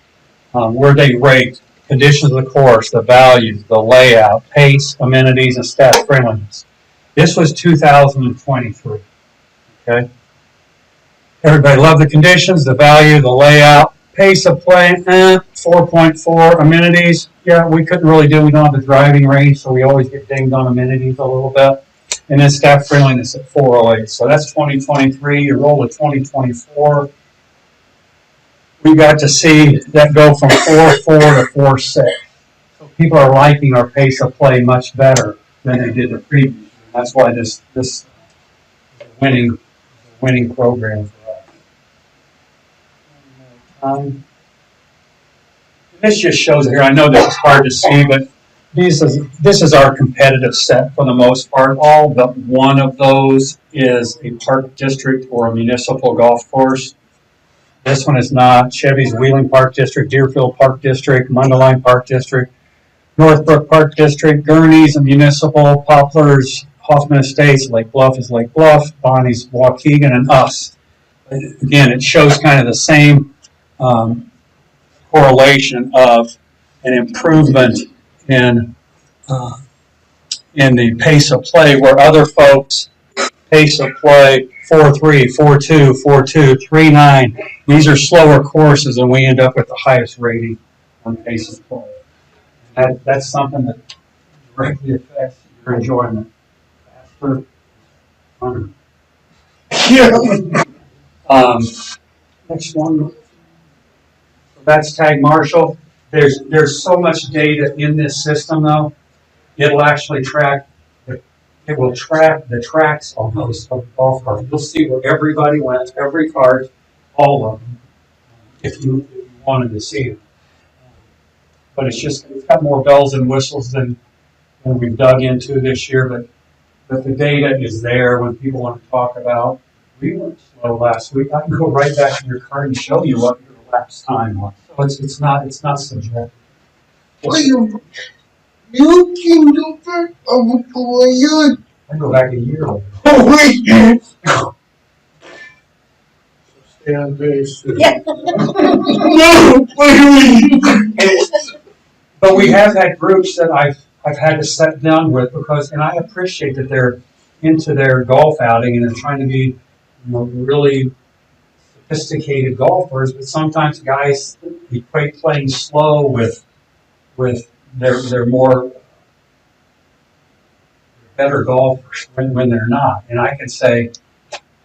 where they rate conditions of the course, the values, the layout, pace, amenities, and staff friendliness. This was 2023. Okay. Everybody loved the conditions, the value, the layout, pace of play, 4.4. Amenities, yeah, we couldn't really do. We don't have the driving range, so we always get dinged on amenities a little bit. And then staff friendliness at 408. So that's 2023. You roll to 2024. We got to see that go from 4.4 to 4.6. So people are liking our pace of play much better than they did the previous year. That's why this is a winning program for us. This just shows here. I know this is hard to see, but This is our competitive set for the most part. All but one of those is a park district or a municipal golf course. This one is not. Chevy's Wheeling Park District, Deerfield Park District, Mundelein Park District, Northbrook Park District, Gurney's a municipal, Poplars, Hoffman Estates, Lake Bluff is Lake Bluff, Bonnie's Waukegan, and us. Again, it shows kind of the same correlation of an improvement in the pace of play, where other folks pace of play 4-3, 4-2, 4-2, 3-9. These are slower courses, and we end up with the highest rating on pace of play. That's something that directly affects your enjoyment. Faster, funner. Next one. That's Tag Marshall. There's so much data in this system, though. It'll actually track. It will track the tracks almost of the golf cart. You'll see where everybody went, every cart, all of them, if you wanted to see it. But it's got more bells and whistles than we've dug into this year. But the data is there when people want to talk about. We went slow last week. I can go right back to your cart and show you what your lapse time was. So it's not subjective. You can do that over I go back a year. Stay on pace. Yeah. But we have had groups that I've had to sit down with and I appreciate that they're into their golf outing and they're trying to be, really sophisticated golfers, but sometimes guys equate playing slow with they're more better golfers when they're not. And I can say,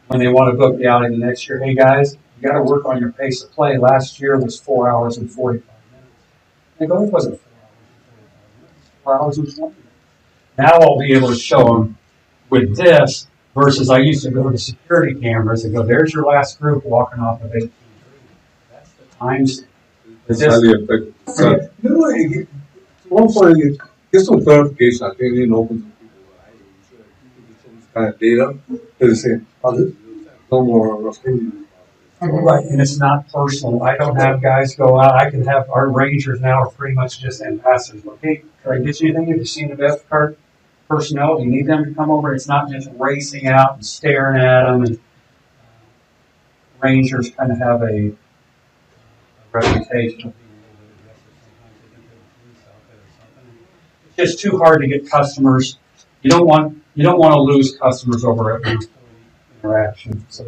when they want to book the outing the next year, hey guys, you got to work on your pace of play. Last year was 4 hours and 45 minutes. The golf wasn't 4 hours and 40 minutes. 4 hours and 20 minutes. Now I'll be able to show them with this versus I used to go to security cameras and go, there's your last group walking off of 18. That's the times. It's highly effective. One point, get some clarification. I think it opens up people's eyes. People get some kind of data. They say, no more opinion. Right, and it's not personal. I don't have guys go out. I can have our rangers now are pretty much just ambassadors. Okay, can I get you anything? Have you seen the best card personnel? Do you need them to come over? It's not just racing out and staring at them. And rangers kind of have a reputation of being a little bit aggressive. Sometimes they think they're the police out there or something. It's just too hard to get customers. You don't want to lose customers over every interaction. So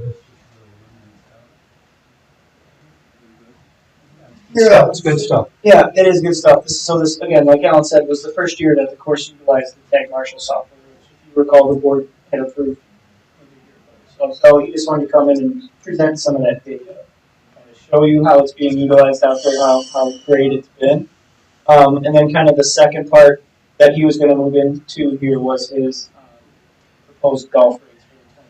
Yeah, it's good stuff. Yeah, it is good stuff. This again, like Alan said, was the first year that the course utilized the Tag Marshall software, which, if you recall, the board had approved. So he just wanted to come in and present some of that data, kind of show you how it's being utilized out there, how great it's been, and then kind of the second part that he was going to move into here was his proposed golf rates for the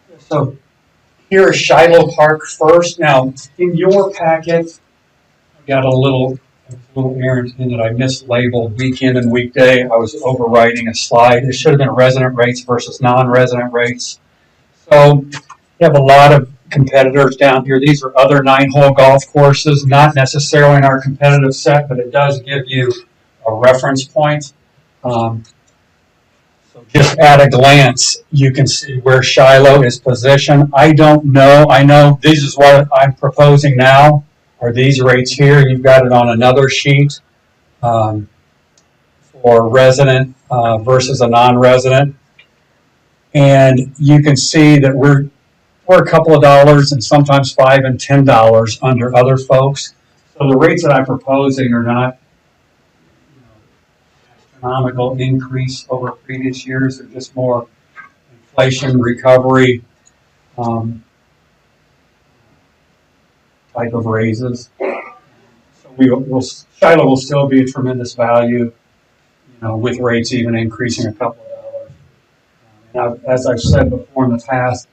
2025 season. So here is Shiloh Park first. Now, in your packet, I got a little errand in that I mislabeled weekend and weekday. I was overwriting a slide. It should have been resident rates versus non-resident rates. So you have a lot of competitors down here. These are other 9-hole golf courses, not necessarily in our competitive set, but it does give you a reference point. Just at a glance, you can see where Shiloh is positioned. I don't know. I know this is what I'm proposing now, are these rates here. You've got it on another sheet for resident versus a non-resident. And you can see that we're a couple of dollars and sometimes $5 and $10 under other folks. So the rates that I'm proposing are not astronomical increase over previous years. They're just more inflation recovery type of raises. So Shiloh will still be a tremendous value, with rates even increasing a couple of dollars. Now, as I've said before in the past,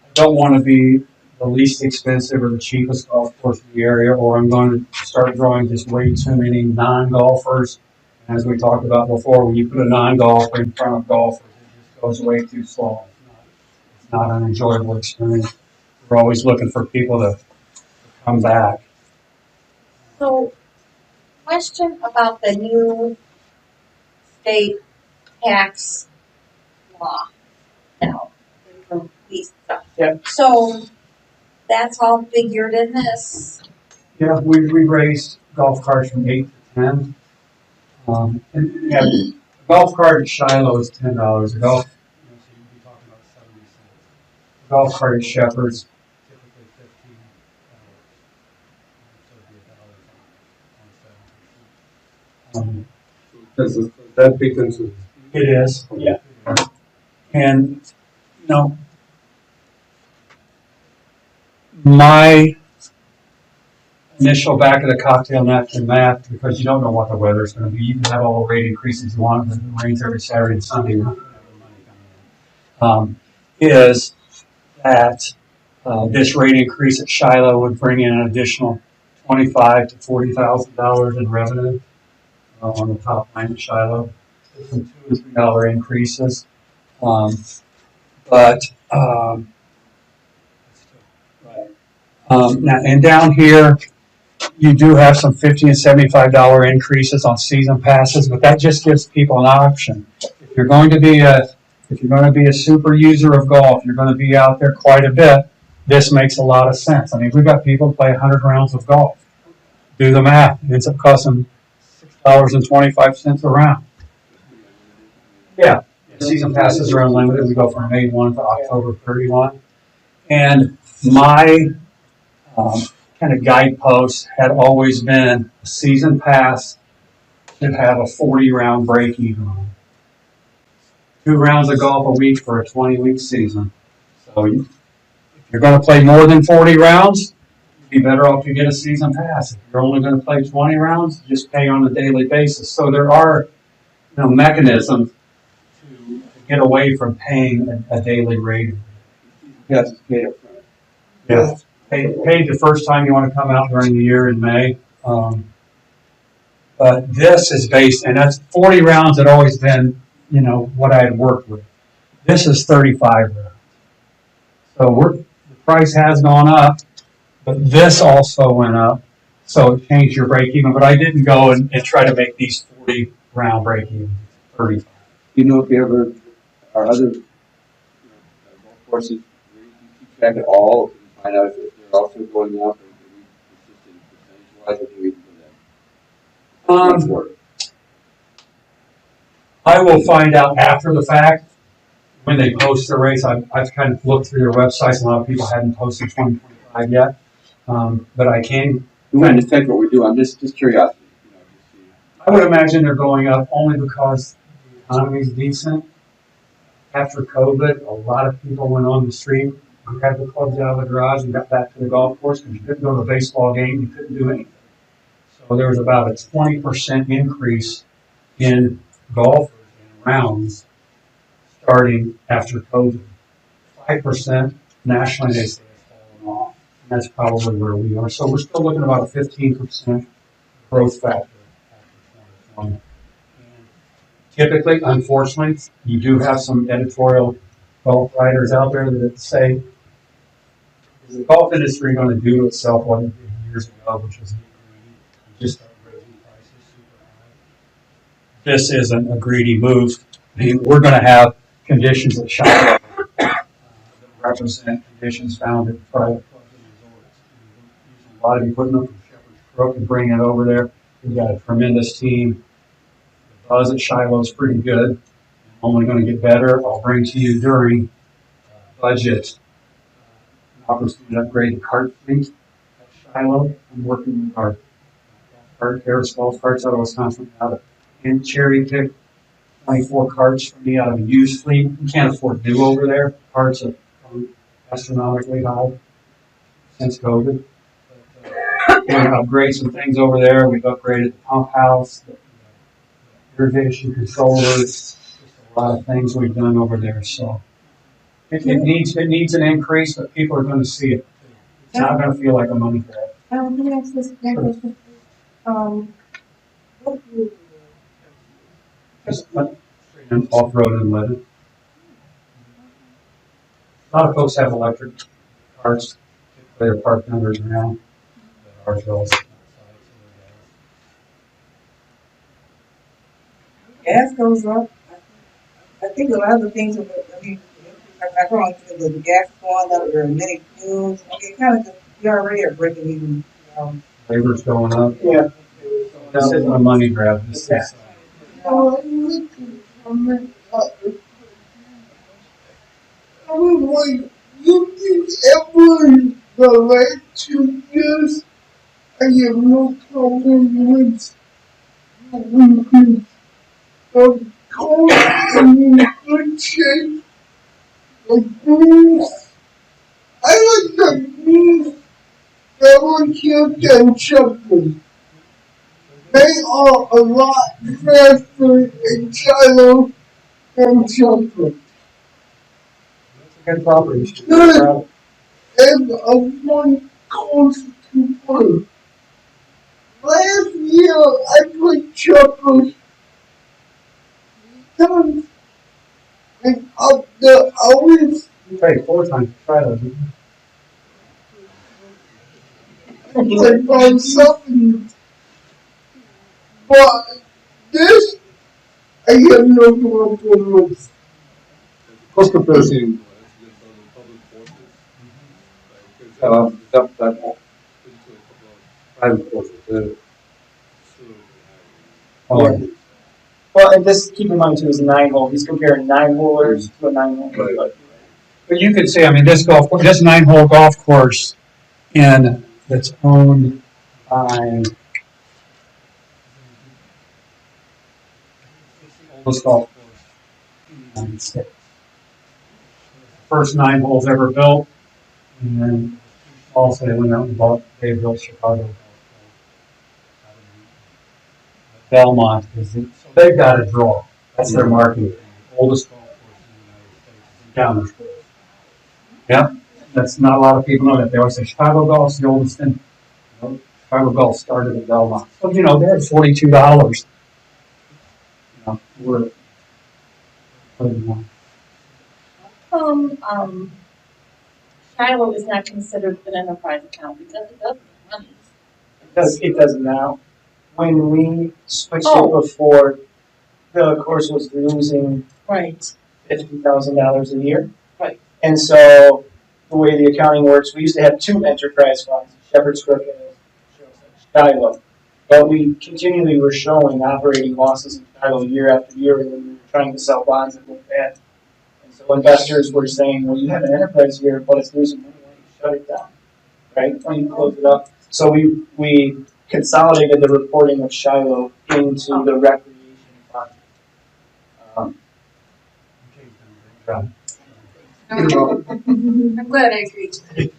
I don't want to be the least expensive or the cheapest golf course in the area, or I'm going to start drawing just way too many non-golfers. As we talked about before, when you put a non-golfer in front of golfers, it just goes way too slow. It's not an enjoyable experience. We're always looking for people to come back. So, question about the new state tax law now, from these stuff. Yeah. So, that's all figured in this. Yeah, we raised golf carts from 8 to 10. And yeah, a golf cart at Shiloh is $10. A golf, so you'd be talking about 70 cents. A golf cart at Shepherd's typically $15. So it'd be $1.07. That big into. It is, yeah. And my initial back of the cocktail napkin math, because you don't know what the weather's going to be. You can have all the rate increases you want, but it rains every Saturday and Sunday. You're not going to have the money coming in. Is that this rate increase at Shiloh would bring in an additional $25,000 to $40,000 in revenue on the top line at Shiloh. Some $2 and $3 increases, now and down here. You do have some $50 and $75 increases on season passes, but that just gives people an option. If you're going to be a super user of golf, you're going to be out there quite a bit. This makes a lot of sense. I mean, we've got people who play 100 rounds of golf. Do the math. It ends up costing $6.25 a round. Yeah, season passes are unlimited. We go from May 1 to October 31. And my kind of guidepost had always been a season pass should have a 40-round break even on it. 2 rounds of golf a week for a 20-week season. So if you're going to play more than 40 rounds, you'd be better off to get a season pass. If you're only going to play 20 rounds, just pay on a daily basis. So there are mechanisms to get away from paying a daily rate. Yes, pay up front. Yeah. Pay the first time you want to come out during the year in May. But this is based, and that's 40 rounds had always been, what I had worked with. This is 35 rounds. So the price has gone up, but this also went up. So it changed your break even. But I didn't go and try to make these 40 round break even 35. You know if you ever are other golf courses where you keep track of all and find out if they're also going up or consistent percentage-wise, what do you read for that? I will find out after the fact when they post the race. I've kind of looked through their websites. A lot of people hadn't posted 2025 yet, but I can. We want to detect what we do. I'm just curiosity. I would imagine they're going up only because the economy is decent. After COVID, a lot of people went on the street, grabbed the clubs out of the garage, and got back to the golf course because you couldn't go to a baseball game, you couldn't do anything. So there was about a 20% increase in golfers and rounds starting after COVID. 5% nationally they say has fallen off. And that's probably where we are. So we're still looking at about a 15% growth factor after 2020. And typically, unfortunately, you do have some editorial golf writers out there that say, is the golf industry going to do to itself what it did years ago, which was just start raising prices super high? This isn't a greedy move. I mean, we're going to have conditions that Shiloh that represent conditions found at private clubs and resorts. We're using a lot of equipment from Shepherd's Crook and bringing it over there. We've got a tremendous team. The buzz at Shiloh is pretty good. Only going to get better. I'll bring to you during budget opportunity to upgrade the cart fleet at Shiloh. I'm working with our Harris golf carts out of Wisconsin, and cherry pick 24 carts for me out of a used fleet. We can't afford to do over there. Carts are astronomically high since COVID. But, we're going to upgrade some things over there. We've upgraded the pump house, the irrigation controllers, just a lot of things we've done over there. So it needs an increase, but people are going to see it. It's not gonna feel like a money grab. Let me ask this one question. What do you- Just and off-road and let it. A lot of folks have electric cars, they're parked underground. Ours goes. gas goes up. I think a lot of the things, I mean, I don't think the gas is going up, there are many fuels. I mean, kind of just, we already are breaking even. Labor's going up. Yeah. This isn't a money grab, this is. I was like, you think ever the last 2 years, I have no problem with the cost in good shape. Like these, I like the these that were kept and chuckles. They are a lot faster in China than chocolate. Good properties. Good. And a one cost to put. Last year, I put chocolate times and up the hours. You pay 4 times, try those. Like on something. But this, I have no problem with. Cost comparison. That private courses. Yeah. Well, and just keep in mind too, is 9-hole. He's comparing 9-holers to a 9-hole. Right. But you could say, I mean, this 9-hole golf course that's owned by oldest golf course in the United States. First 9 holes ever built, and then also they went out and bought, they built Chicago. Belmont, so they've got a draw. That's their marketing. Oldest golf course in the United States. Downers. Yep, that's not a lot of people know that. They always say Chicago golf's the oldest thing. You know, Chicago golf started at Belmont. So, you know, they're at $42. You know, we're at $31. Shiloh is not considered an enterprise account because it doesn't make money. It does now. When we switched Oh. it before, the course was losing Right. $50,000 a year. Right. And so the way the accounting works, we used to have 2 enterprise funds, Shepherd's Crook and Shiloh. But we continually were showing operating losses in Shiloh year after year when we were trying to sell bonds that looked bad. And so investors were saying, well, you have an enterprise here, but it's losing money. Why don't you shut it down? Right? Why don't you close it up? So we consolidated the reporting of Shiloh into the recreation fund. I'm glad I agreed to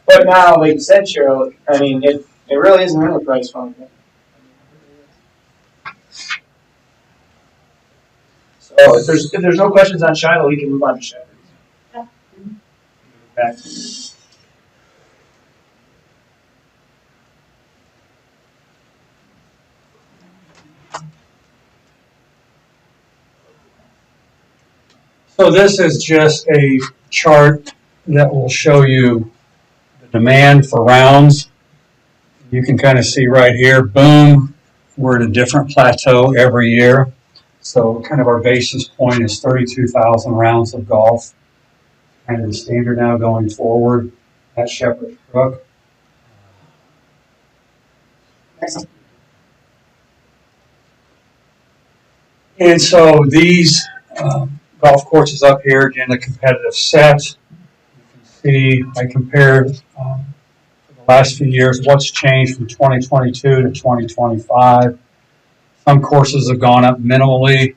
But now, like you said, Cheryl, I mean, it really is an enterprise fund. So if there's no questions on Shiloh, we can move on to Shepherd. Back. So this is just a chart that will show you the demand for rounds. You can kind of see right here, boom, we're at a different plateau every year. So kind of our basis point is 32,000 rounds of golf. Kind of the standard now going forward at Shepherd's Crook. And so these golf courses up here, again, the competitive set. You can see I compared for the last few years what's changed from 2022 to 2025. Some courses have gone up minimally.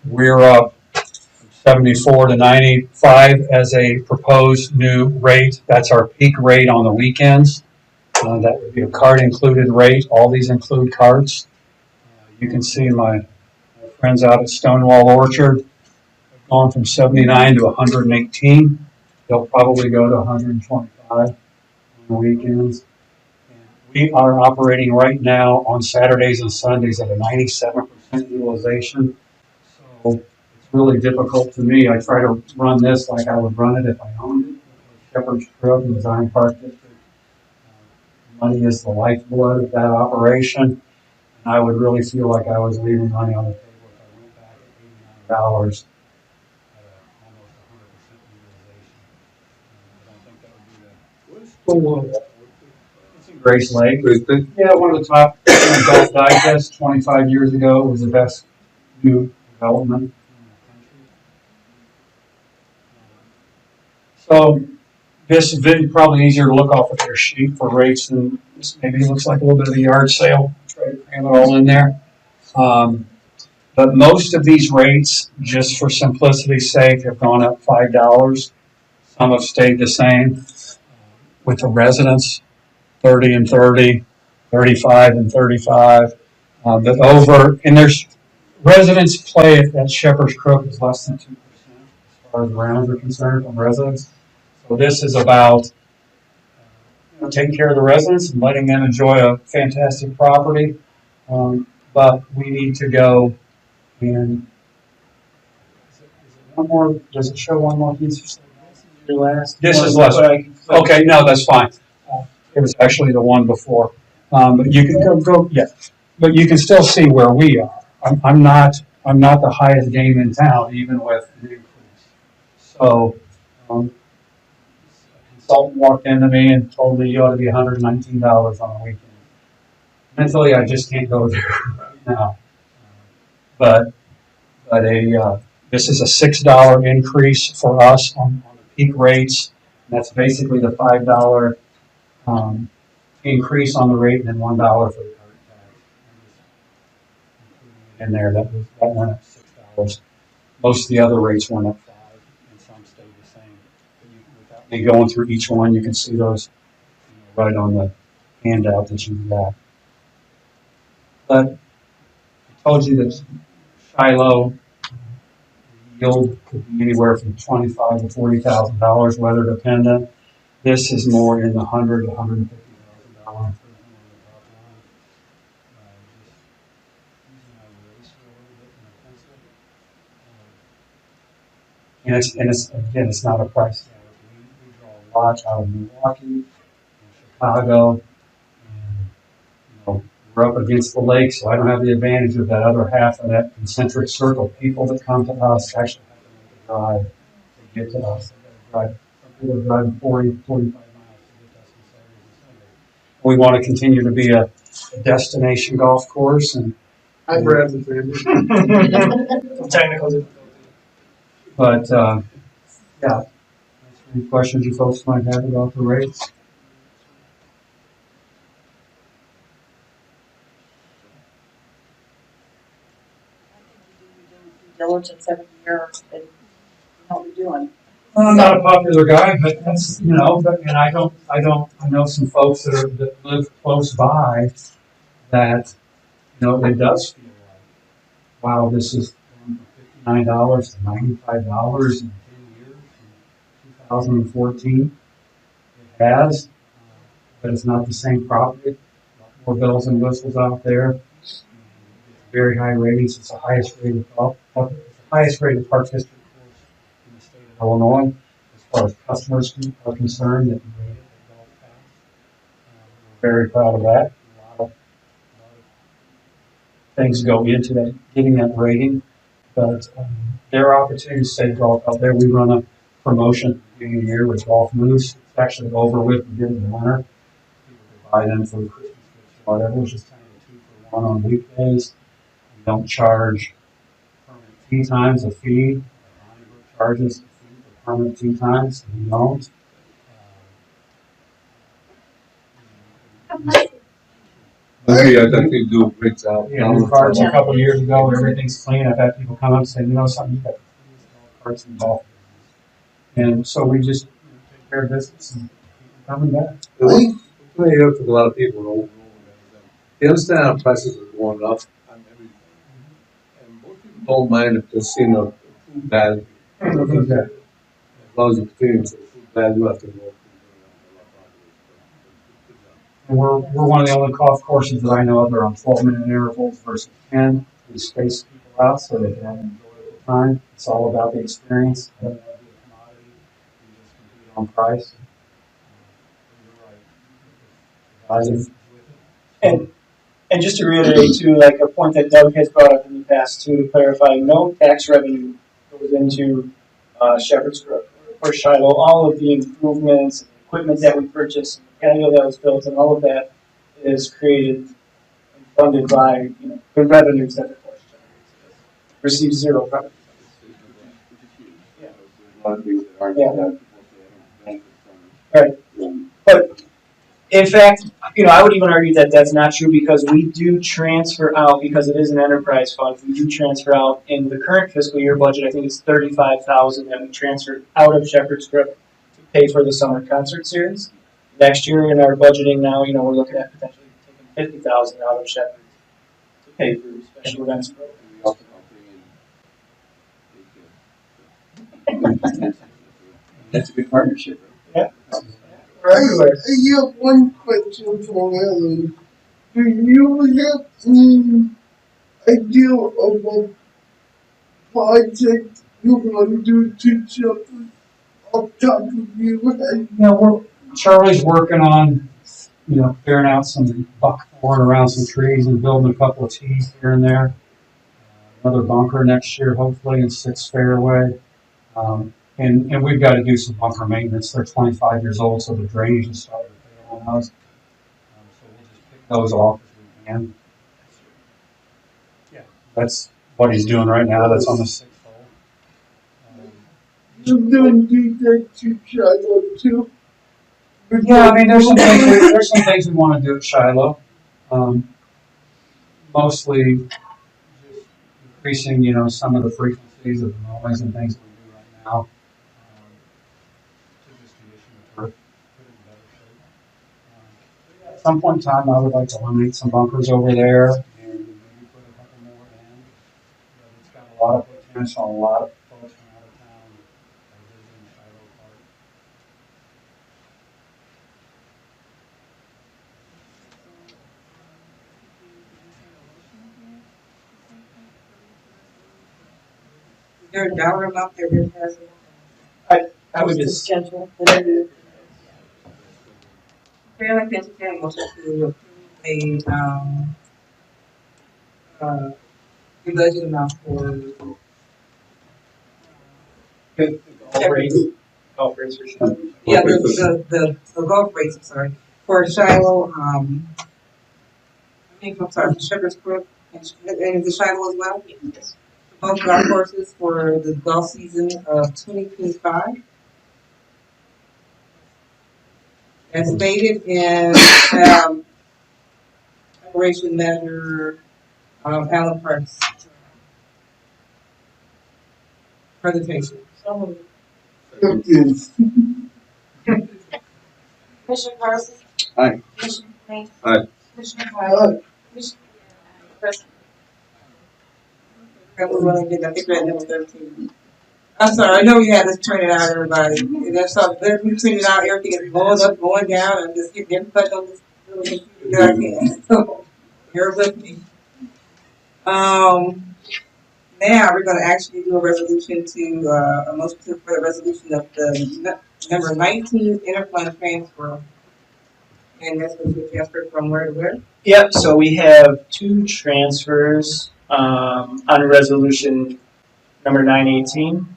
We're up from 74 to 95 as a proposed new rate. That's our peak rate on the weekends. That would be a cart included rate. All these include carts. You can see my friends out at Stonewall Orchard have gone from 79 to 118. They'll probably go to 125 on the weekends. We are operating right now on Saturdays and Sundays at a 97% utilization. So it's really difficult to me. I try to run this like I would run it if I owned it. Shepherd's Crook and the Zion Park District. Money is the lifeblood of that operation. And I would really feel like I was leaving money on the table if I went back at $89 at almost 100% utilization. I don't think that would be that. What's the one? It's in Grace Lake. Grace Lake? Yeah, one of the top Golf Digest 25 years ago was the best new development in the country. So this is probably easier to look off of their sheet for rates, and this maybe looks like a little bit of a yard sale. Try to cram it all in there. But most of these rates, just for simplicity's sake, have gone up $5. Some have stayed the same. With the residents, 30 and 30, 35 and 35. But over, and there's residents play at Shepherd's Crook is less than 2% as far as rounds are concerned from residents. So this is about taking care of the residents and letting them enjoy a fantastic property. But we need to go and is it one more? Does it show one more piece? Your last. This is less. Okay, no, that's fine. It was actually the one before. But you can go, yeah. But you can still see where we are. I'm not the highest game in town, even with an increase. So, a consultant walked into me and told me you ought to be $119 on a weekend. Mentally, I just can't go there right now. But this is a $6 increase for us on the peak rates. And that's basically the $5 increase on the rate and then $1 for the current tax. In there, that went up $6. Most of the other rates went up $5, and some stayed the same. But without me going through each one, you can see those right on the handout that you got. But I told you that Shiloh yield could be anywhere from $25,000 to $40,000, weather dependent. This is more in the $100,000 to $150,000 and it's not a price tag. We draw a lot out of Milwaukee, and Chicago, and we're up against the lake, so I don't have the advantage of that other half of that concentric circle of people that come to us actually have to drive to get to us. Some people are driving 40, 45 miles to get to us on Saturdays and Sundays. We want to continue to be a destination golf course, and Hi, Brad and family. Technical difficulty. But yeah, any questions you folks might have about the rates? Diligence every year, and how we doing? I'm not a popular guy, but that's and I know some folks that live close by that it does feel like, wow, this is going from $59 to $95 in 10 years from 2014. It has, but it's not the same property. A lot more bells and whistles out there. Very high ratings. It's the highest rated park district course in the state of Illinois, as far as customers are concerned that rate it at Golf Pass. We're very proud of that. A lot of things go into that, getting that rating, but there are opportunities to save golf out there. We run a promotion at the beginning of the year with Golf Moose. It's actually over with and in the winter. People can buy them for Christmas gifts or whatever, which is kind of a 2-for-1 on weekdays. We don't charge permanent tee times a fee. Charges a fee for permanent tee times. We don't. Maybe I think they do a great job. Yeah, new carts a couple of years ago, everything's clean. I've had people come up and say, something, you got carts and golf. And so we just take care of business and keep coming back. I hear from a lot of people over and over again. They understand how prices are going up on everything. And most people don't mind if they're seeing a food value. As long as it's continuing to food Yeah, you have to go. And we're one of the only golf courses that I know of that are on 12-minute intervals versus 10. We space people out so they can have an enjoyable time. It's all about the experience. It doesn't have to be a commodity. We just compete on price. You're right. And just to reiterate too, like a point that Doug has brought up in the past too, to clarify, no tax revenue goes into Shepherd's Brook or Shiloh. All of the improvements, equipment that we purchased, the patio that was built, and all of that is created and funded by the revenues that the course generates. Receives zero profit. A lot of things that aren't Yeah. that benefit from. But in fact, I would even argue that that's not true because we do transfer out, because it is an enterprise fund, we do transfer out in the current fiscal year budget, I think it's $35,000 that we transferred out of Shepherd's Brook to pay for the summer concert series. Next year in our budgeting now, we're looking at potentially taking $50,000 out of Shepherd to pay for special events program. We also don't bring in. That's a good partnership. Yeah. I have one question for Ellen. Do you have any idea of what project you want to do to Shepherd off top of your head? Charlie's working on, clearing out some buckthorn around some trees and building a couple of tees here and there. Another bunker next year, hopefully, in 6 fairway. And we've got to do some bunker maintenance. They're 25 years old, so the drainage is starting to fail on us. So we'll just pick those off as we can. Yeah, that's what he's doing right now. That's on the 6th hole. You don't do that to Shiloh too? Yeah, I mean, there's some things we want to do at Shiloh. Mostly just increasing, some of the frequencies of the noise and things that we do right now. To just condition the turf, put it in better shape. At some point in time, I would like to eliminate some bunkers over there and maybe put a couple more in. But it's got a lot of potential, a lot of folks from out of town are visiting Shiloh Park. Is there a dollar amount that we're passing? I would just schedule. Okay, I'd like to entertain a motion to approve the budget amount for golf rates or something. yeah, the golf rates, I'm sorry, for Shiloh, I'm sorry, for Shepherd's Brook, and is it Shiloh as well? Yes. Both golf courses for the golf season of 2025. As stated in, operation measure, Allen Park's presentation. Yes. Commissioner Carson? Aye. Commissioner Green? Aye. Commissioner Coyle? Commissioner President? I think we're at number 13. I'm sorry, I know we had this printed out, everybody. And that's all, we printed out, everything is going up, going down, and just getting everybody on this little computer that I can. So, bear with me. Now we're gonna actually do a resolution to, a motion for the resolution of the number 19 interfund transfer. And that's going to be transferred from where to where? Yep, so we have 2 transfers on resolution number 918.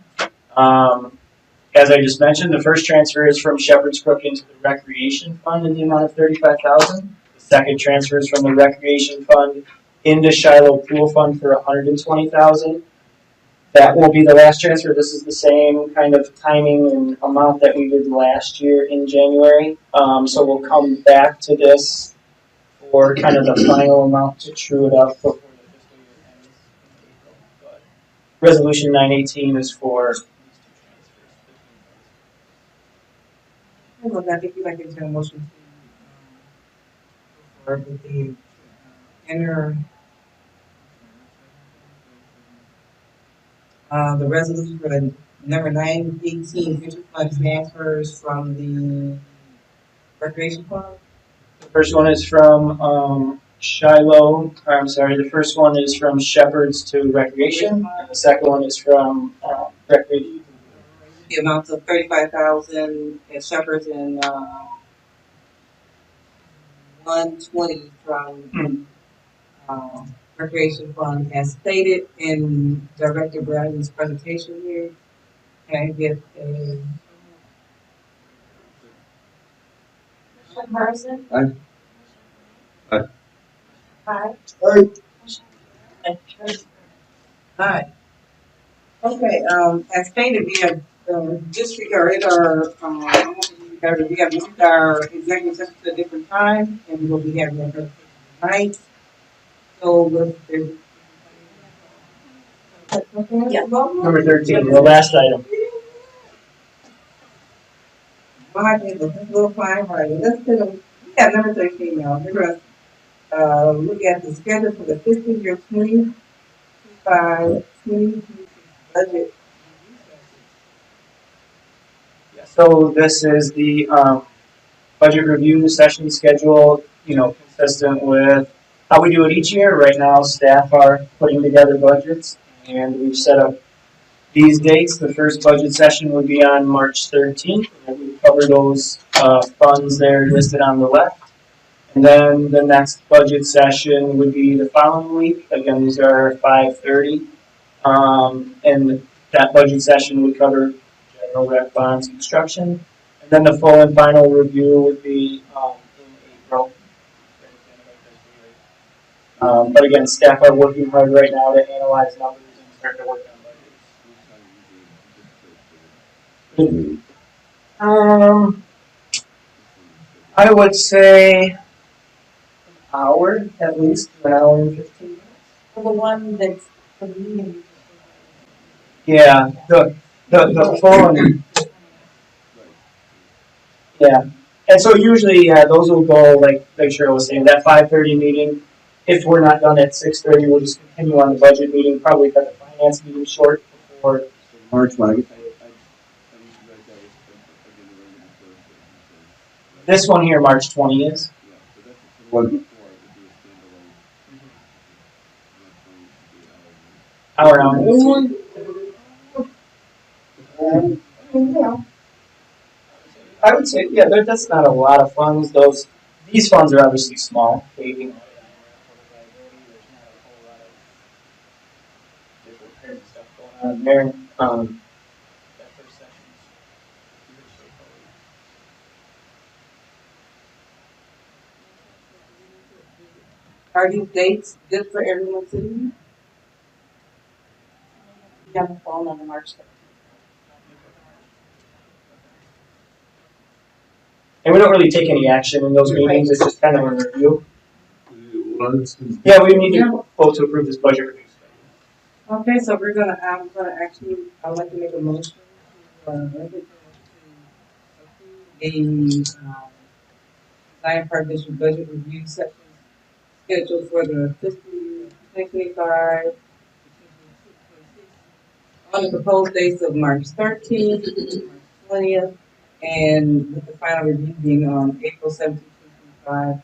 As I just mentioned, the first transfer is from Shepherd's Brook into the Recreation Fund in the amount of $35,000. The second transfer is from the Recreation Fund into Shiloh Pool Fund for $120,000. That will be the last transfer. This is the same kind of timing and amount that we did last year in January. So we'll come back to this for kind of the final amount to true it up before the fiscal year ends in April. But resolution 918 is for these 2 transfers. I think you'd like to enter a motion to, for the enter, the resolution for the Number 918, mutual fund transfers from the recreation fund. The first one is from Shiloh, or I'm sorry, the first one is from Shepherds to Recreation, and the second one is from Recreation. The amount of 35,000 at Shepherds and 120 from recreation fund as stated in Director Bradley's presentation here. Can I get a Commissioner Carson? Aye. Aye. Aye. Aye. Okay, as stated, we have disregarded we have moved our executive session to a different time, and we will be having a tonight. So with the Yeah. Number 13, the last item. my goodness, this little fine writing. Let's do we have number 13 now. We're gonna look at the schedule for the fiscal year 2025 budget. So this is the budget review session schedule, consistent with how we do it each year. Right now, staff are putting together budgets, and we've set up these dates. The first budget session would be on March 13th, and we cover those funds there listed on the left. And then the next budget session would be the following week. Again, these are 5:30. And that budget session would cover general rec bonds construction. And then the full and final review would be in April. But again, staff are working hard right now to analyze numbers and start to work on budgets. I would say an hour, at least an hour and 15 minutes. For the one that's for the meeting. Yeah, the phone. Yeah, and so usually, those will go like Cheryl was saying, that 5:30 meeting. If we're not done at 6:30, we'll just continue on the budget meeting. Probably cut the finance meeting short before March, this one here. March 20 is. Hour and I would say, yeah, that's not a lot of funds. These funds are obviously small. Paving, different stuff going on there. That first session is pretty straightforward. Are these dates good for everyone to see? We have a phone on the March 13th. And we don't really take any action in those meetings. It's just kind of a review. Aye. Yeah, we need to vote to approve this budget review. Okay, so I'm gonna actually, I'd like to make a motion to the Zion Park District Budget Review Session scheduled for the fiscal year 2025 on the proposed dates of March 13th, March 20th, and with the final review being on April 17th, 2025.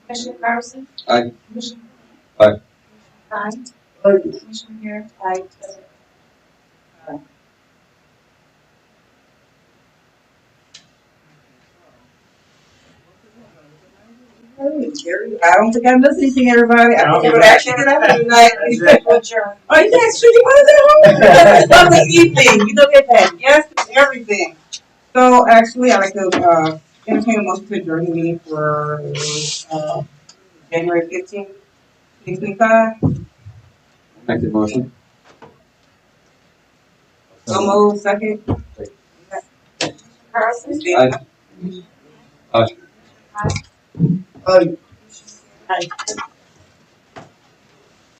Commissioner Carson? Aye. Commissioner? Aye. Aye. Aye. Commissioner Garrett? Aye. I don't think I'm listening to everybody. I think we're actually get out of tonight. Oh, you actually want to go home? Lovely evening. You look at that. Yes, it's everything. So actually, I'd like to entertain a motion to adjourn the meeting for January 15th, 2025. Make the motion. So moved, second. Carson? Aye. Aye. Aye. Aye.